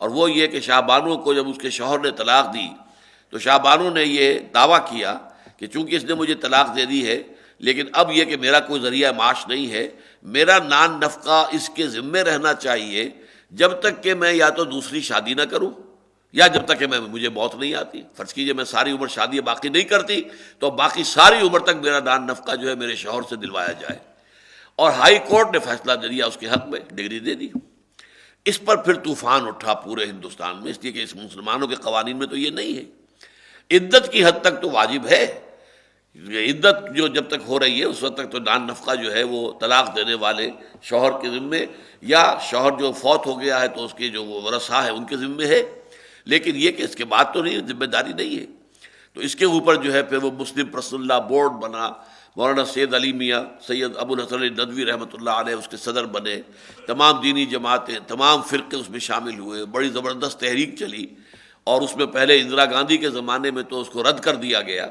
اور وہ یہ کہ شاہ بانو کو جب اس کے شوہر نے طلاق دی تو شاہ بانو نے یہ دعویٰ کیا کہ چونکہ اس نے مجھے طلاق دے دی ہے لیکن اب یہ کہ میرا کوئی ذریعہ معاش نہیں ہے، میرا نان نفقہ اس کے ذمے رہنا چاہیے جب تک کہ میں یا تو دوسری شادی نہ کروں یا جب تک کہ مجھے موت نہیں آتی. فرض کیجئے میں ساری عمر شادی باقی نہیں کرتی تو باقی ساری عمر تک میرا نان نفقہ جو ہے میرے شوہر سے دلوایا جائے. اور ہائی کورٹ نے فیصلہ دیا اس کے حق میں، ڈگری دے دی. اس پر پھر طوفان اٹھا پورے ہندوستان میں، اس لیے کہ اس مسلمانوں کے قوانین میں تو یہ نہیں ہے. عدت کی حد تک تو واجب ہے، عدت جو جب تک ہو رہی ہے اس وقت تک تو نان نفقہ جو ہے وہ طلاق دینے والے شوہر کے ذمے، یا شوہر جو فوت ہو گیا ہے تو اس کے جو ورثاء ہیں ان کے ذمے ہے. لیکن یہ کہ اس کے بعد تو نہیں، ذمہ داری نہیں ہے. تو اس کے اوپر جو ہے پھر وہ مسلم پرسنل لا بورڈ بنا، مولانا سید علی میاں سید ابو الحسن ندوی رحمۃ اللہ علیہ اس کے صدر بنے، تمام دینی جماعتیں تمام فرقے اس میں شامل ہوئے، بڑی زبردست تحریک چلی. اور اس میں پہلے اندرا گاندھی کے زمانے میں تو اس کو رد کر دیا گیا،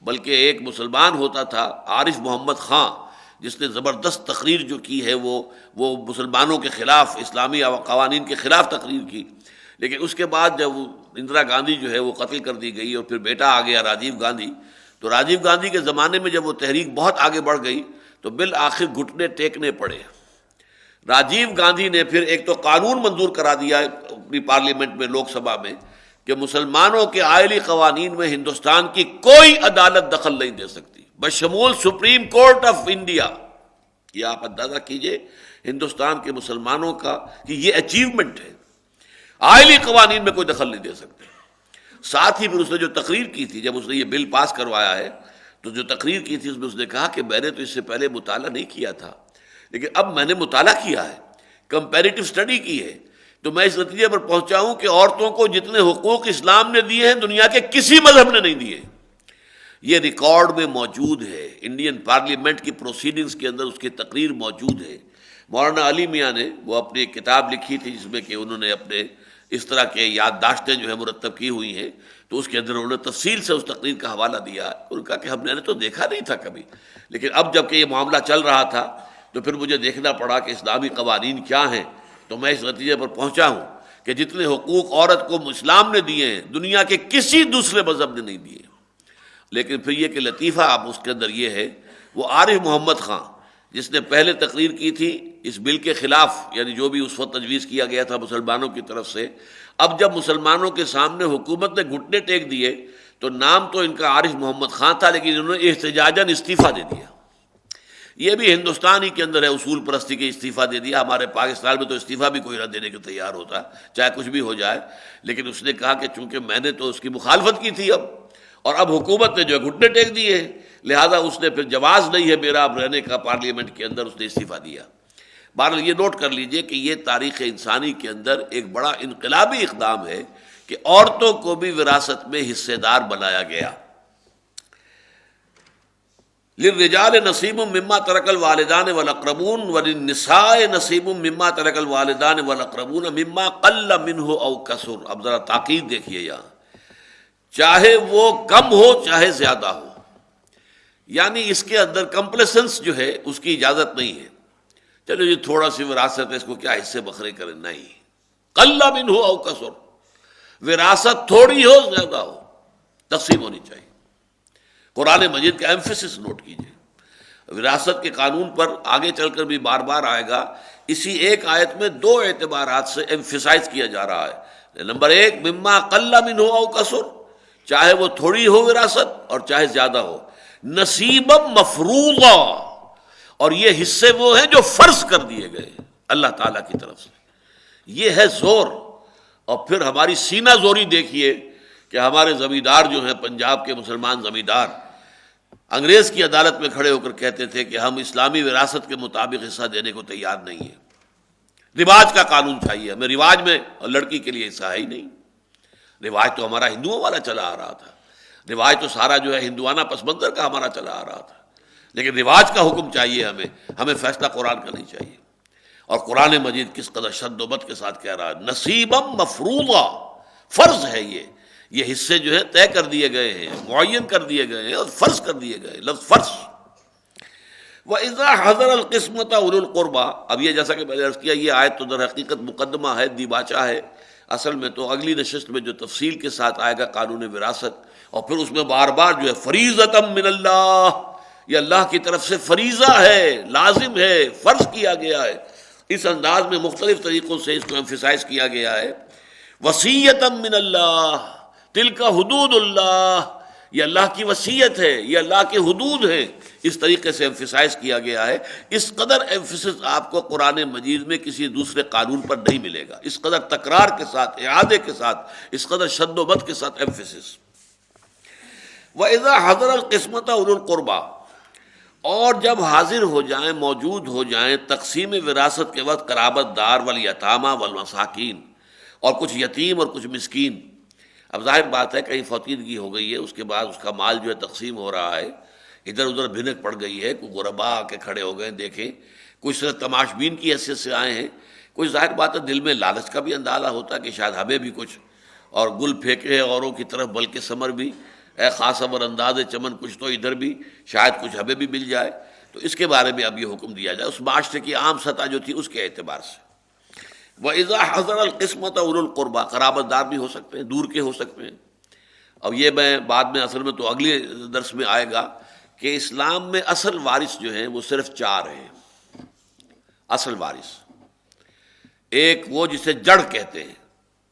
بلکہ ایک مسلمان ہوتا تھا عارف محمد خان جس نے زبردست تقریر جو کی ہے وہ مسلمانوں کے خلاف، اسلامی قوانین کے خلاف تقریر کی. لیکن اس کے بعد جب اندرا گاندھی جو ہے وہ قتل کر دی گئی اور پھر بیٹا آ گیا راجیو گاندھی، تو راجیو گاندھی کے زمانے میں جب وہ تحریک بہت آگے بڑھ گئی تو بالآخر گھٹنے ٹیکنے پڑے. راجیو گاندھی نے پھر ایک تو قانون منظور کرا دیا اپنی پارلیمنٹ میں، لوک سبھا میں، کہ مسلمانوں کے آئلی قوانین میں ہندوستان کی کوئی عدالت دخل نہیں دے سکتی بشمول سپریم کورٹ آف انڈیا. یہ آپ اندازہ کیجئے ہندوستان کے مسلمانوں کا کہ یہ اچیومنٹ ہے، آئلی قوانین میں کوئی دخل نہیں دے سکتے. ساتھ ہی پھر اس نے جو تقریر کی تھی، جب اس نے یہ بل پاس کروایا ہے تو جو تقریر کی تھی اس میں اس نے کہا کہ میں نے تو اس سے پہلے مطالعہ نہیں کیا تھا لیکن اب میں نے مطالعہ کیا ہے، کمپیریٹو اسٹڈی کی ہے، تو میں اس نتیجے پر پہنچا ہوں کہ عورتوں کو جتنے حقوق اسلام نے دیے ہیں دنیا کے کسی مذہب نے نہیں دیے. یہ ریکارڈ میں موجود ہے، انڈین پارلیمنٹ کی پروسیڈنگز کے اندر اس کی تقریر موجود ہے. مولانا علی میاں نے وہ اپنی ایک کتاب لکھی تھی جس میں کہ انہوں نے اپنے اس طرح کے یادداشتیں جو ہے مرتب کی ہوئی ہیں، تو اس کے اندر انہوں نے تفصیل سے اس تقریر کا حوالہ دیا. انہوں نے کہا کہ ہم نے تو دیکھا نہیں تھا کبھی، لیکن اب جب کہ یہ معاملہ چل رہا تھا تو پھر مجھے دیکھنا پڑا کہ اسلامی قوانین کیا ہیں، تو میں اس نتیجے پر پہنچا ہوں کہ جتنے حقوق عورت کو اسلام نے دیے ہیں دنیا کے کسی دوسرے مذہب نے نہیں دیے. لیکن پھر یہ کہ لطیفہ اب اس کے اندر یہ ہے، وہ عارف محمد خان جس نے پہلے تقریر کی تھی اس بل کے خلاف، یعنی جو بھی اس وقت تجویز کیا گیا تھا مسلمانوں کی طرف سے، اب جب مسلمانوں کے سامنے حکومت نے گھٹنے ٹیک دیے تو نام تو ان کا عارف محمد خان تھا لیکن انہوں نے احتجاجاً استعفیٰ دے دیا. یہ بھی ہندوستان ہی کے اندر ہے، اصول پرستی کے استعفیٰ دے دیا. ہمارے پاکستان میں تو استعفیٰ بھی کوئی نہ دینے کو تیار ہوتا چاہے کچھ بھی ہو جائے. لیکن اس نے کہا کہ چونکہ میں نے تو اس کی مخالفت کی تھی اب حکومت نے جو ہے گھٹنے ٹیک دیے، لہذا اس نے پھر جواز نہیں ہے میرا اب رہنے کا پارلیمنٹ کے اندر، اس نے استعفیٰ دیا. بہرحال یہ نوٹ کر لیجئے کہ یہ تاریخ انسانی کے اندر ایک بڑا انقلابی اقدام ہے کہ عورتوں کو بھی وراثت میں حصے دار بنایا گیا. للرجال نصیب مما ترک الوالدان والاقربون وللنساء نصیب مما ترک الوالدان والاقربون مما قل منہ او کثر. اب ذرا تاکید دیکھیے یہاں، چاہے وہ کم ہو چاہے زیادہ ہو، یعنی اس کے اندر کمپلیسنس جو ہے اس کی اجازت نہیں ہے. چلو یہ تھوڑا سی وراثت ہے، اس کو کیا حصے بکھرے کریں، نہیں. قل منہ او کثر، وراثت تھوڑی ہو زیادہ ہو تقسیم ہونی چاہیے. قرآن مجید کا ایمفیسس نوٹ کیجئے. وراثت کے قانون پر آگے چل کر بھی بار بار آئے گا. اسی ایک آیت میں دو اعتبارات سے ایمفیسائز کیا جا رہا ہے. نمبر ایک، مما قل منہ او کثر، چاہے وہ تھوڑی ہو وراثت اور چاہے زیادہ ہو. نصیبا مفروضا، اور یہ حصے وہ ہیں جو فرض کر دیے گئے اللہ تعالیٰ کی طرف سے. یہ ہے زور. اور پھر ہماری سینہ زوری دیکھیے کہ ہمارے زمیندار جو ہیں، پنجاب کے مسلمان زمیندار، انگریز کی عدالت میں کھڑے ہو کر کہتے تھے کہ ہم اسلامی وراثت کے مطابق حصہ دینے کو تیار نہیں ہیں، رواج کا قانون چاہیے ہمیں. رواج میں لڑکی کے لیے حصہ ہے ہی نہیں. رواج تو ہمارا ہندوؤں والا چلا آ رہا تھا، رواج تو سارا جو ہے ہندوانہ پس منظر کا ہمارا چلا آ رہا تھا. لیکن رواج کا حکم چاہیے ہمیں فیصلہ قرآن کا نہیں چاہیے. اور قرآن مجید کس قدر شد و بد کے ساتھ کہہ رہا ہے، نصیبا مفروضا، فرض ہے یہ حصے جو ہیں طے کر دیے گئے ہیں، معین کر دیے گئے ہیں اور فرض کر دیے گئے. لفظ فرض. وَإِذَا حَضَرَ الْقِسْمَةَ أُولُو الْقُرْبَى، اب یہ جیسا کہ میں نے عرض کیا، یہ آیت تو در حقیقت مقدمہ ہے، دیباچہ ہے. اصل میں تو اگلی نشست میں جو تفصیل کے ساتھ آئے گا قانون وراثت، اور پھر اس میں بار بار جو ہے فریضۃ من اللہ، یہ اللہ کی طرف سے فریضہ ہے، لازم ہے، فرض کیا گیا ہے. اس انداز میں مختلف طریقوں سے اس کو ایمفیسائز کیا گیا ہے. وصیۃ من اللہ، تلک حدود اللہ، یہ اللہ کی وصیت ہے، یہ اللہ کے حدود ہیں. اس طریقے سے ایمفیسائز کیا گیا ہے. اس قدر ایمفیسس آپ کو قرآن مجید میں کسی دوسرے قانون پر نہیں ملے گا. اس قدر تکرار کے ساتھ، اعادے کے ساتھ، اس قدر شد و بد کے ساتھ ایمفیسس. وَإِذَا حَضَرَ الْقِسْمَةَ أُولُو الْقُرْبَى، اور جب حاضر ہو جائیں، موجود ہو جائیں تقسیم وراثت کے وقت قرابت دار والیتامى والمساکین، اور کچھ یتیم اور کچھ مسکین. اب ظاہر بات ہے کہیں فوتیدگی ہو گئی ہے، اس کے بعد اس کا مال جو ہے تقسیم ہو رہا ہے، ادھر ادھر بھنک پڑ گئی ہے، کوئی غربا آ کے کھڑے ہو گئے، دیکھیں کچھ صرف تماش بین کی حیثیت سے آئے ہیں، کچھ ظاہر بات ہے دل میں لالچ کا بھی اندازہ ہوتا ہے کہ شاید ہمیں بھی کچھ، اور گل پھینکے اوروں کی طرف بلکہ ثمر بھی، اے خاص اور انداز چمن کچھ تو ادھر بھی، شاید کچھ ہمیں بھی مل جائے. تو اس کے بارے میں اب یہ حکم دیا جائے اس معاشرے کی عام سطح جو تھی اس کے اعتبار سے. وَإِذَا حَضَرَ الْقِسْمَةَ أُولُو الْقُرْبَى، قرابت دار بھی ہو سکتے ہیں، دور کے ہو سکتے ہیں. اب یہ میں بعد میں اصل میں تو اگلے درس میں آئے گا کہ اسلام میں اصل وارث جو ہیں وہ صرف 4 ہیں. اصل وارث ایک وہ جسے جڑ کہتے ہیں،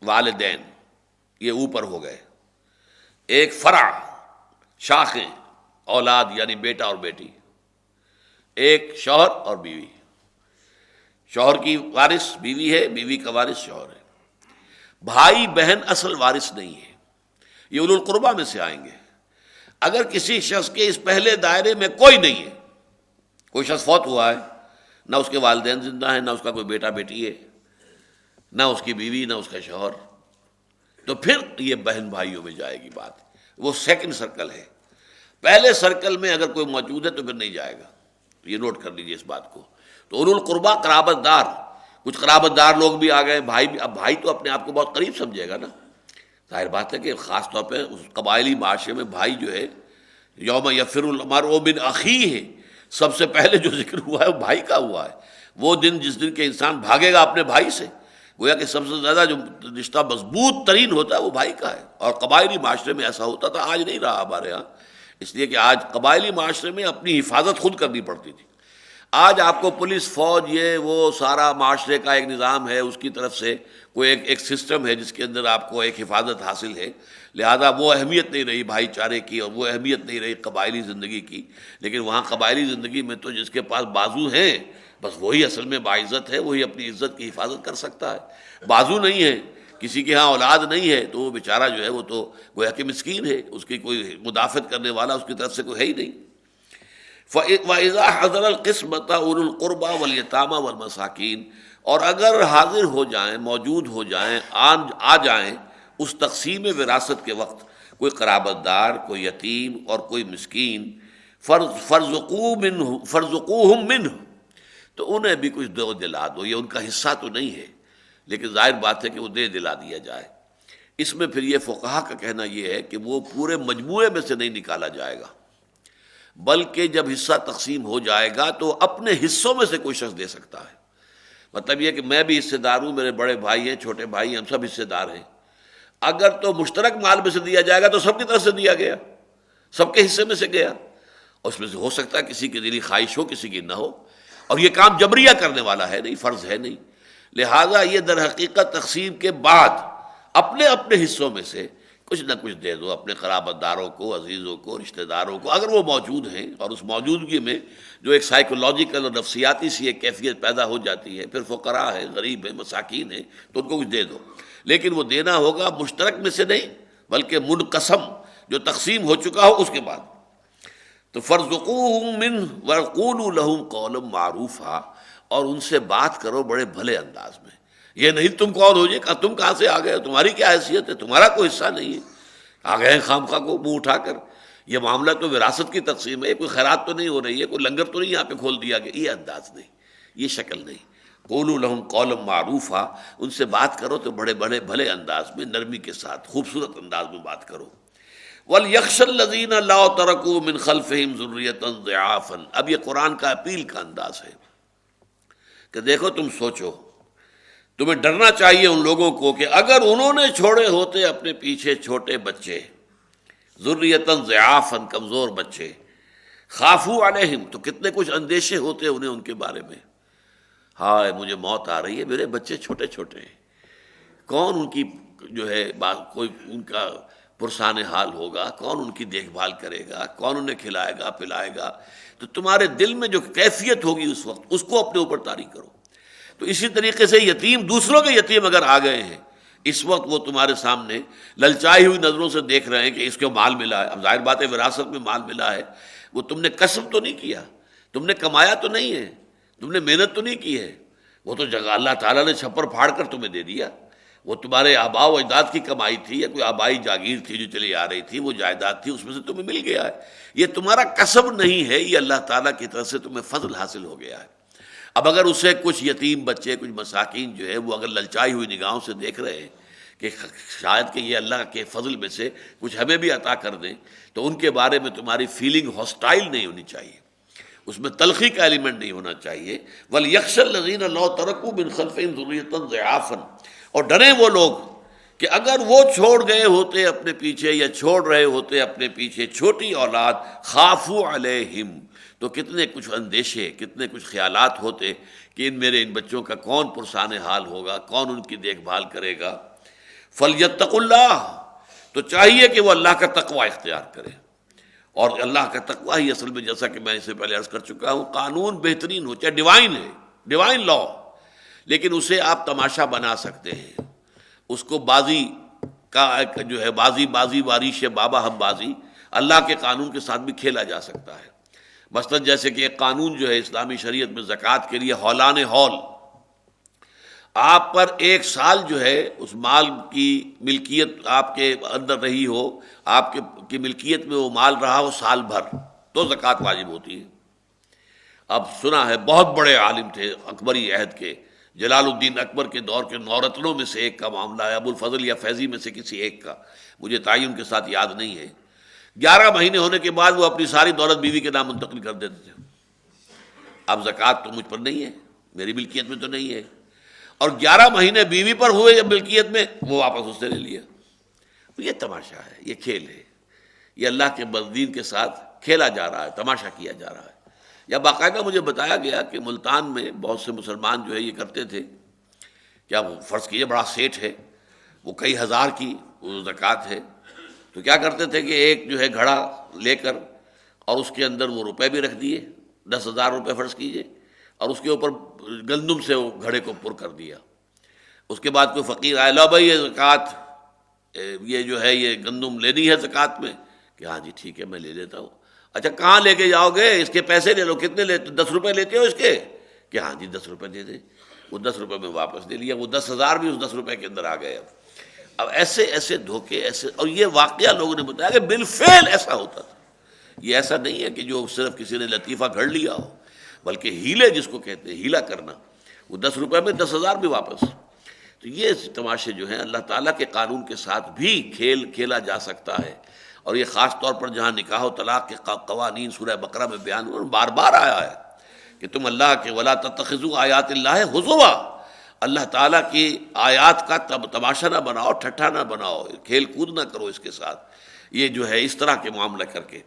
والدین، یہ اوپر ہو گئے. ایک فرع، شاخیں، اولاد یعنی بیٹا اور بیٹی. ایک شوہر اور بیوی، شوہر کی وارث بیوی ہے، بیوی کا وارث شوہر ہے. بھائی بہن اصل وارث نہیں ہے، یہ اولو القربہ میں سے آئیں گے. اگر کسی شخص کے اس پہلے دائرے میں کوئی نہیں ہے، کوئی شخص فوت ہوا ہے، نہ اس کے والدین زندہ ہیں، نہ اس کا کوئی بیٹا بیٹی ہے، نہ اس کی بیوی، نہ اس کا شوہر، تو پھر یہ بہن بھائیوں میں جائے گی بات. وہ سیکنڈ سرکل ہے. پہلے سرکل میں اگر کوئی موجود ہے تو پھر نہیں جائے گا. یہ نوٹ کر لیجیے اس بات کو. تو اولو القربہ قرابت دار، کچھ قرابت دار لوگ بھی آ گئے، بھائی بھی. اب بھائی تو اپنے آپ کو بہت قریب سمجھے گا نا. ظاہر بات ہے کہ خاص طور پہ اس قبائلی معاشرے میں بھائی جو ہے، یوم یفر المرء من اخیہ، سب سے پہلے جو ذکر ہوا ہے وہ بھائی کا ہوا ہے. وہ دن جس دن کے انسان بھاگے گا اپنے بھائی سے، گویا کہ سب سے زیادہ جو رشتہ مضبوط ترین ہوتا ہے وہ بھائی کا ہے. اور قبائلی معاشرے میں ایسا ہوتا تھا، آج نہیں رہا ہمارے ہاں، اس لیے کہ آج قبائلی معاشرے میں اپنی حفاظت خود کرنی پڑتی تھی. آج آپ کو پولیس فوج یہ وہ سارا معاشرے کا ایک نظام ہے، اس کی طرف سے کوئی ایک سسٹم ہے جس کے اندر آپ کو ایک حفاظت حاصل ہے، لہذا وہ اہمیت نہیں رہی بھائی چارے کی اور وہ اہمیت نہیں رہی قبائلی زندگی کی. لیکن وہاں قبائلی زندگی میں تو جس کے پاس بازو ہیں بس وہی اصل میں باعزت ہے، وہی اپنی عزت کی حفاظت کر سکتا ہے. بازو نہیں ہے، کسی کے ہاں اولاد نہیں ہے تو وہ بیچارہ جو ہے وہ تو گویا کہ مسکین ہے، اس کی کوئی مدافعت کرنے والا اس کی طرف سے کوئی ہے ہی نہیں. وَإِذَا حَضَرَ الْقِسْمَةَ أُولُو الْقُرْبَى وَالْيَتَامَى وَالْمَسَاكِينَ، اور اگر حاضر ہو جائیں، موجود ہو جائیں، آ جائیں اس تقسیم وراثت کے وقت کوئی قرابت دار، کوئی یتیم اور کوئی مسکین، فَارْزُقُوهُم مِّنْهُ، تو انہیں بھی کچھ دو دلا دو. یہ ان کا حصہ تو نہیں ہے لیکن ظاہر بات ہے کہ وہ دے دلا دیا جائے. اس میں پھر یہ فقہا کا کہنا یہ ہے کہ وہ پورے مجموعے میں سے نہیں نکالا جائے گا، بلکہ جب حصہ تقسیم ہو جائے گا تو اپنے حصوں میں سے کوئی شخص دے سکتا ہے. مطلب یہ کہ میں بھی حصے دار ہوں، میرے بڑے بھائی ہیں، چھوٹے بھائی ہیں، ہم سب حصے دار ہیں. اگر تو مشترک مال میں سے دیا جائے گا تو سب کی طرف سے دیا گیا، سب کے حصے میں سے گیا. اور اس میں سے ہو سکتا ہے کسی کی دلی خواہش ہو، کسی کی نہ ہو، اور یہ کام جبریہ کرنے والا ہے نہیں، فرض ہے نہیں. لہٰذا یہ در حقیقت تقسیم کے بعد اپنے اپنے حصوں میں سے کچھ نہ کچھ دے دو اپنے قرابت داروں کو، عزیزوں کو، رشتہ داروں کو، اگر وہ موجود ہیں. اور اس موجودگی میں جو ایک سائیکولوجیکل اور نفسیاتی سی ایک کیفیت پیدا ہو جاتی ہے، پھر فقراء ہیں، غریب ہیں، مساکین ہیں، تو ان کو کچھ دے دو. لیکن وہ دینا ہوگا مشترک میں سے نہیں بلکہ منقسم جو تقسیم ہو چکا ہو اس کے بعد. تو فَارْزُقُوهُم مِّنْهُ وَقُولُوا لَهُمْ قَوْلًا مَّعْرُوفًا، اور ان سے بات کرو بڑے بھلے انداز میں. یہ نہیں تم کون ہو جی، تم کہاں سے آ گئے، تمہاری کیا حیثیت ہے، تمہارا کوئی حصہ نہیں ہے، آ گئے ہیں خام خواہ کو منہ اٹھا کر. یہ معاملہ تو وراثت کی تقسیم ہے، کوئی خیرات تو نہیں ہو رہی ہے، کوئی لنگر تو نہیں یہاں پہ کھول دیا گیا. یہ انداز نہیں، یہ شکل نہیں. قولوا لهم قولا معروفا، ان سے بات کرو تو بڑے بڑے بھلے انداز میں، نرمی کے ساتھ، خوبصورت انداز میں بات کرو. وَلْيَخْشَ الَّذِينَ لَا تَرَكُوا مِنْ خَلْفِهِمْ ذُرِّيَّةً ضِعَافًا. اب یہ قرآن کا اپیل کا انداز ہے کہ دیکھو تم سوچو، تمہیں ڈرنا چاہیے ان لوگوں کو کہ اگر انہوں نے چھوڑے ہوتے اپنے پیچھے چھوٹے بچے، ذُرِّيَّةً ضِعَافًا، کمزور بچے، خافوا علیہم، تو کتنے کچھ اندیشے ہوتے انہیں ان کے بارے میں. ہائے مجھے موت آ رہی ہے، میرے بچے چھوٹے چھوٹے ہیں، کون ان کی جو ہے کوئی ان کا پرسان حال ہوگا، کون ان کی دیکھ بھال کرے گا، کون انہیں کھلائے گا پلائے گا. تو تمہارے دل میں جو کیفیت ہوگی اس وقت اس کو اپنے اوپر طاری کرو. تو اسی طریقے سے یتیم، دوسروں کے یتیم اگر آ گئے ہیں اس وقت، وہ تمہارے سامنے للچائی ہوئی نظروں سے دیکھ رہے ہیں کہ اس کو مال ملا ہے. اب ظاہر بات ہے وراثت میں مال ملا ہے، وہ تم نے کسب تو نہیں کیا، تم نے کمایا تو نہیں ہے، تم نے محنت تو نہیں کی ہے، وہ تو جگہ اللہ تعالیٰ نے چھپر پھاڑ کر تمہیں دے دیا. وہ تمہارے آباء و اجداد کی کمائی تھی یا کوئی آبائی جاگیر تھی جو چلی آ رہی تھی، وہ جائیداد تھی، اس میں سے تمہیں مل گیا ہے. یہ تمہارا کسب نہیں ہے، یہ اللہ تعالیٰ کی طرف سے تمہیں فضل حاصل ہو گیا ہے. اب اگر اسے کچھ یتیم بچے، کچھ مساکین جو ہے وہ اگر للچائی ہوئی نگاہوں سے دیکھ رہے ہیں کہ شاید کہ یہ اللہ کے فضل میں سے کچھ ہمیں بھی عطا کر دیں، تو ان کے بارے میں تمہاری فیلنگ ہاسٹائل نہیں ہونی چاہیے، اس میں تلخی کا ایلیمنٹ نہیں ہونا چاہیے. وَلْيَخْشَ الَّذِينَ لَوْ تَرَكُوا مِنْ خَلْفِهِمْ ذُرِّيَّةً ضِعَافًا، اور ڈریں وہ لوگ کہ اگر وہ چھوڑ گئے ہوتے اپنے پیچھے یا چھوڑ رہے ہوتے اپنے پیچھے چھوٹی اولاد، خافوا علیہم، تو کتنے کچھ اندیشے، کتنے کچھ خیالات ہوتے کہ ان بچوں کا کون پرسان حال ہوگا، کون ان کی دیکھ بھال کرے گا. فَلْيَتَّقُوا اللَّهَ، تو چاہیے کہ وہ اللہ کا تقوی اختیار کرے. اور اللہ کا تقوی ہی اصل میں، جیسا کہ میں اس سے پہلے عرض کر چکا ہوں، قانون بہترین ہو، چاہے ڈیوائن ہے، ڈیوائن لا، لیکن اسے آپ تماشا بنا سکتے ہیں. اس کو بازی کا جو ہے بازی واریش بابا ہم بازی، اللہ کے قانون کے ساتھ بھی کھیلا جا سکتا ہے. مثلا جیسے کہ ایک قانون جو ہے اسلامی شریعت میں زکوٰۃ کے لیے ہولان ہول، آپ پر 1 سال جو ہے اس مال کی ملکیت آپ کے اندر رہی ہو، آپ کی ملکیت میں وہ مال رہا ہو سال بھر، تو زکوٰۃ واجب ہوتی ہے. اب سنا ہے بہت بڑے عالم تھے اکبری عہد کے، جلال الدین اکبر کے دور کے 9 رتنوں میں سے ایک کا معاملہ ہے، ابو الفضل یا فیضی میں سے کسی ایک کا، مجھے تعین کے ساتھ یاد نہیں ہے. 11 مہینے ہونے کے بعد وہ اپنی ساری دولت بیوی کے نام منتقل کر دیتے تھے. اب زکوٰۃ تو مجھ پر نہیں ہے، میری ملکیت میں تو نہیں ہے، اور 11 مہینے بیوی پر ہوئے جب ملکیت میں، وہ واپس اس سے لے لیا. یہ تماشا ہے، یہ کھیل ہے، یہ اللہ کے بدین کے ساتھ کھیلا جا رہا ہے، تماشا کیا جا رہا ہے. یا باقاعدہ مجھے بتایا گیا کہ ملتان میں بہت سے مسلمان جو ہے یہ کرتے تھے، کیا وہ فرض کیجیے بڑا سیٹ ہے، وہ کئی ہزار کی زکوٰۃ ہے، تو کیا کرتے تھے کہ ایک جو ہے گھڑا لے کر اور اس کے اندر وہ روپے بھی رکھ دیے، 10,000 روپے فرض کیجیے، اور اس کے اوپر گندم سے وہ گھڑے کو پر کر دیا۔ اس کے بعد کوئی فقیر آیا، لو بھائی یہ زکوٰۃ، یہ جو ہے یہ گندم لینی ہے زکوٰۃ میں، کہ ہاں جی ٹھیک ہے میں لے لیتا ہوں۔ اچھا کہاں لے کے جاؤ گے؟ اس کے پیسے لے لو، کتنے لیتے؟ 10 روپے لیتے ہو اس کے؟ کہ ہاں جی 10 روپے دے دیں۔ وہ 10 روپے میں واپس دے لیا، وہ 10,000 بھی اس 10 روپے کے اندر آ گئے۔ اب ایسے ایسے دھوکے، ایسے، اور یہ واقعہ لوگوں نے بتایا کہ بالفعل ایسا ہوتا تھا۔ یہ ایسا نہیں ہے کہ جو صرف کسی نے لطیفہ گھڑ لیا ہو، بلکہ ہیلے جس کو کہتے ہیں، ہیلا کرنا، وہ 10 روپے میں 10,000 بھی واپس۔ تو یہ تماشے جو ہیں اللہ تعالیٰ کے قانون کے ساتھ بھی کھیل کھیلا جا سکتا ہے، اور یہ خاص طور پر جہاں نکاح و طلاق کے قوانین سورہ بقرہ میں بیان ہوئے، بار بار آیا ہے کہ تم اللہ کے ولا تتخذوا آیات اللہ ہزوا، اللہ تعالیٰ کی آیات کا تماشا نہ بناؤ، ٹھٹھا نہ بناؤ، کھیل کود نہ کرو اس کے ساتھ، یہ جو ہے اس طرح کے معاملہ کر کے۔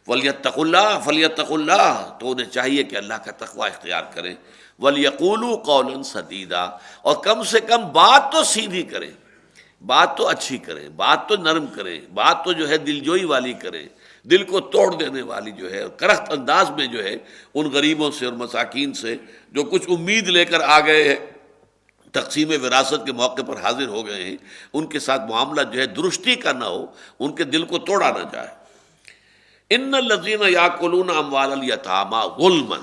وَلْيَتَّقُوا اللَّهَ فَلْيَتَّقُوا اللَّهَ، تو انہیں چاہیے کہ اللہ کا تقوی اختیار کریں۔ وَلْيَقُولُوا قَوْلًا سَدِيدًا، اور کم سے کم بات تو سیدھی کریں، بات تو اچھی کریں، بات تو نرم کریں، بات تو جو ہے دل جوئی والی کریں، دل کو توڑ دینے والی جو ہے، کرخت انداز میں جو ہے ان غریبوں سے اور مساکین سے جو کچھ امید لے کر آ گئے ہیں، تقسیم وراثت کے موقع پر حاضر ہو گئے ہیں، ان کے ساتھ معاملہ جو ہے درستی کا نہ ہو، ان کے دل کو توڑا نہ جائے۔ ان الذین یاکلون اموال الیتامی ظلما،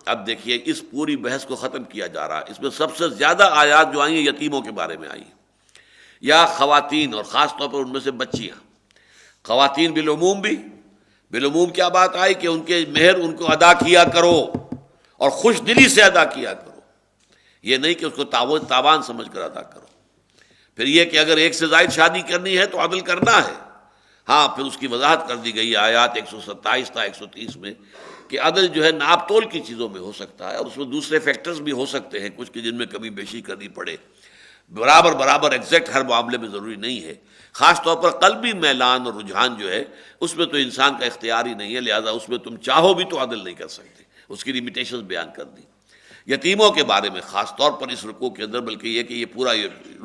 اب دیکھیے اس پوری بحث کو ختم کیا جا رہا ہے۔ اس میں سب سے زیادہ آیات جو آئی ہیں یتیموں کے بارے میں آئی ہیں، یا خواتین، اور خاص طور پر ان میں سے بچیاں۔ خواتین بالعموم بھی، بالعموم کیا بات آئی کہ ان کے مہر ان کو ادا کیا کرو، اور خوش دلی سے ادا کیا کرو، یہ نہیں کہ اس کو تاوان سمجھ کر ادا کرو۔ پھر یہ کہ اگر ایک سے زائد شادی کرنی ہے تو عدل کرنا ہے، ہاں پھر اس کی وضاحت کر دی گئی ہے آیات 127 تا 130 میں کہ عدل جو ہے ناپ تول کی چیزوں میں ہو سکتا ہے، اور اس میں دوسرے فیکٹرز بھی ہو سکتے ہیں کچھ کہ جن میں کمی بیشی کرنی پڑے، برابر ایگزیکٹ ہر معاملے میں ضروری نہیں ہے۔ خاص طور پر قلبی میلان اور رجحان جو ہے اس میں تو انسان کا اختیار ہی نہیں ہے، لہذا اس میں تم چاہو بھی تو عدل نہیں کر سکتے، اس کی لمیٹیشنز بیان کر دی۔ یتیموں کے بارے میں خاص طور پر اس رکوع کے اندر، بلکہ یہ کہ یہ پورا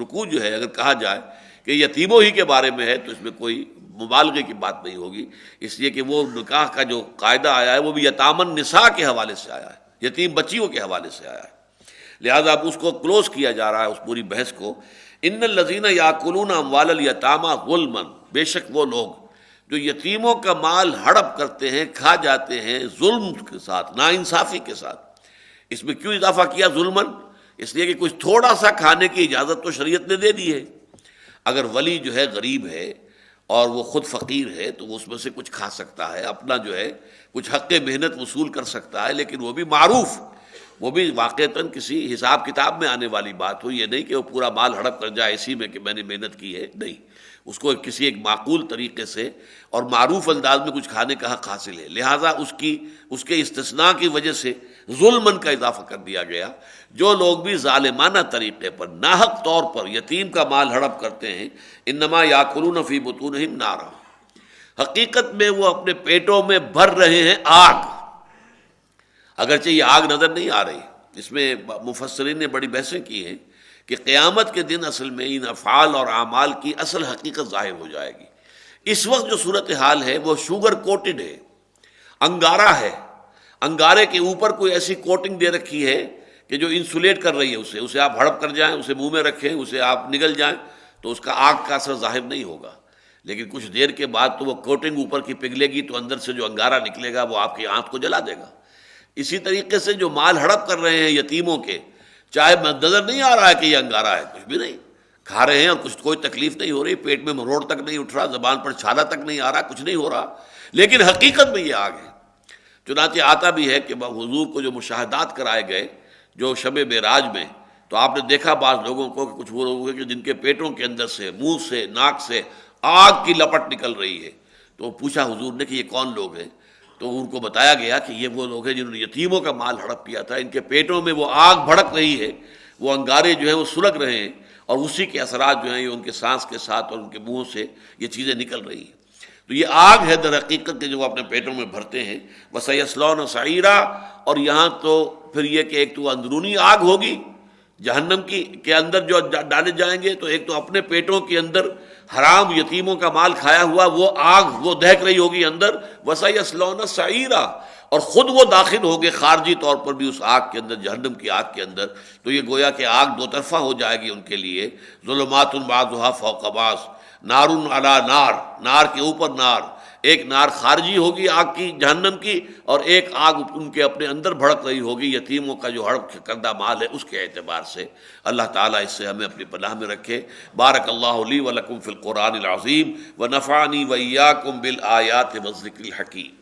رکوع جو ہے اگر کہا جائے کہ یتیموں ہی کے بارے میں ہے تو اس میں کوئی مبالغے کی بات نہیں ہوگی، اس لیے کہ وہ نکاح کا جو قاعدہ آیا ہے وہ بھی یتامى النساء کے حوالے سے آیا ہے، یتیم بچیوں کے حوالے سے آیا ہے، لہذا اب اس کو کلوز کیا جا رہا ہے اس پوری بحث کو۔ ان الذین یاکلون اموال الیتامی ظلما، بے شک وہ لوگ جو یتیموں کا مال ہڑپ کرتے ہیں، کھا جاتے ہیں ظلم کے ساتھ، ناانصافی کے ساتھ۔ اس میں کیوں اضافہ کیا ظلمن؟ اس لیے کہ کچھ تھوڑا سا کھانے کی اجازت تو شریعت نے دے دی ہے۔ اگر ولی جو ہے غریب ہے اور وہ خود فقیر ہے تو وہ اس میں سے کچھ کھا سکتا ہے، اپنا جو ہے کچھ حق محنت وصول کر سکتا ہے، لیکن وہ بھی معروف، وہ بھی واقعتاً کسی حساب کتاب میں آنے والی بات ہو، یہ نہیں کہ وہ پورا مال ہڑپ کر جائے اسی میں کہ میں نے محنت کی ہے، نہیں، اس کو کسی ایک معقول طریقے سے اور معروف انداز میں کچھ کھانے کا حق حاصل ہے، لہٰذا اس کے استثناء کی وجہ سے ظلمن کا اضافہ کر دیا گیا۔ جو لوگ بھی ظالمانہ طریقے پر ناحق طور پر یتیم کا مال ہڑپ کرتے ہیں، انما یاکلون فی بطونہم نارا، حقیقت میں وہ اپنے پیٹوں میں بھر رہے ہیں آگ، اگرچہ یہ آگ نظر نہیں آ رہی۔ اس میں مفسرین نے بڑی بحثیں کی ہیں کہ قیامت کے دن اصل میں ان افعال اور اعمال کی اصل حقیقت ظاہر ہو جائے گی۔ اس وقت جو صورتحال ہے وہ شوگر کوٹڈ ہے، انگارہ ہے، انگارے کے اوپر کوئی ایسی کوٹنگ دے رکھی ہے کہ جو انسولیٹ کر رہی ہے اسے آپ ہڑپ کر جائیں، اسے منہ میں رکھیں، اسے آپ نگل جائیں تو اس کا آگ کا اثر ظاہر نہیں ہوگا، لیکن کچھ دیر کے بعد تو وہ کوٹنگ اوپر کی پگھلے گی تو اندر سے جو انگارہ نکلے گا وہ آپ کی آنکھ کو جلا دے گا۔ اسی طریقے سے جو مال ہڑپ کر رہے ہیں یتیموں کے، چاہے نظر نہیں آ رہا ہے کہ یہ انگارہ ہے، کچھ بھی نہیں، کھا رہے ہیں اور کچھ کوئی تکلیف نہیں ہو رہی، پیٹ میں مروڑ تک نہیں اٹھ رہا، زبان پر چھالا تک نہیں آ رہا، کچھ نہیں ہو رہا، لیکن حقیقت میں یہ آگ ہے۔ چنانچہ آتا بھی ہے کہ حضور کو جو مشاہدات کرائے گئے جو شب معراج میں، تو آپ نے دیکھا بعض لوگوں کو کہ کچھ وہ لوگ ہیں کہ جن کے پیٹوں کے اندر سے، منہ سے، ناک سے آگ کی لپٹ نکل رہی ہے، تو پوچھا حضور نے کہ یہ کون لوگ ہیں؟ تو ان کو بتایا گیا کہ یہ وہ لوگ ہیں جنہوں نے یتیموں کا مال ہڑپ کیا تھا، ان کے پیٹوں میں وہ آگ بھڑک رہی ہے، وہ انگارے جو ہیں وہ سلگ رہے ہیں، اور اسی کے اثرات جو ہیں یہ ان کے سانس کے ساتھ اور ان کے منہ سے یہ چیزیں نکل رہی ہیں۔ تو یہ آگ ہے در حقیقت کہ جو وہ اپنے پیٹوں میں بھرتے ہیں. وَسَيَصْلَوْنَ سَعِيرًا، اور یہاں تو پھر یہ کہ ایک تو اندرونی آگ ہوگی جہنم کی کے اندر جو ڈالے جائیں گے، تو ایک تو اپنے پیٹوں کے اندر حرام یتیموں کا مال کھایا ہوا وہ آگ وہ دہک رہی ہوگی اندر. وَسَيَصْلَوْنَ سَعِيرًا، اور خود وہ داخل ہوں گے خارجی طور پر بھی اس آگ کے اندر، جہنم کی آگ کے اندر. تو یہ گویا کہ آگ دو طرفہ ہو جائے گی ان کے لیے. ظلمات بعضها فوق بعض، نار علی نار، نار کے اوپر نار. ایک نار خارجی ہوگی آگ کی جہنم کی، اور ایک آگ ان کے اپنے اندر بھڑک رہی ہوگی یتیموں کا جو ہڑپ کردہ مال ہے اس کے اعتبار سے. اللہ تعالیٰ اس سے ہمیں اپنی پناہ میں رکھے. بارک اللہ لی ولکم فی القرآن العظیم ونفعنی وإیاکم بالآیات والذکر الحکیم.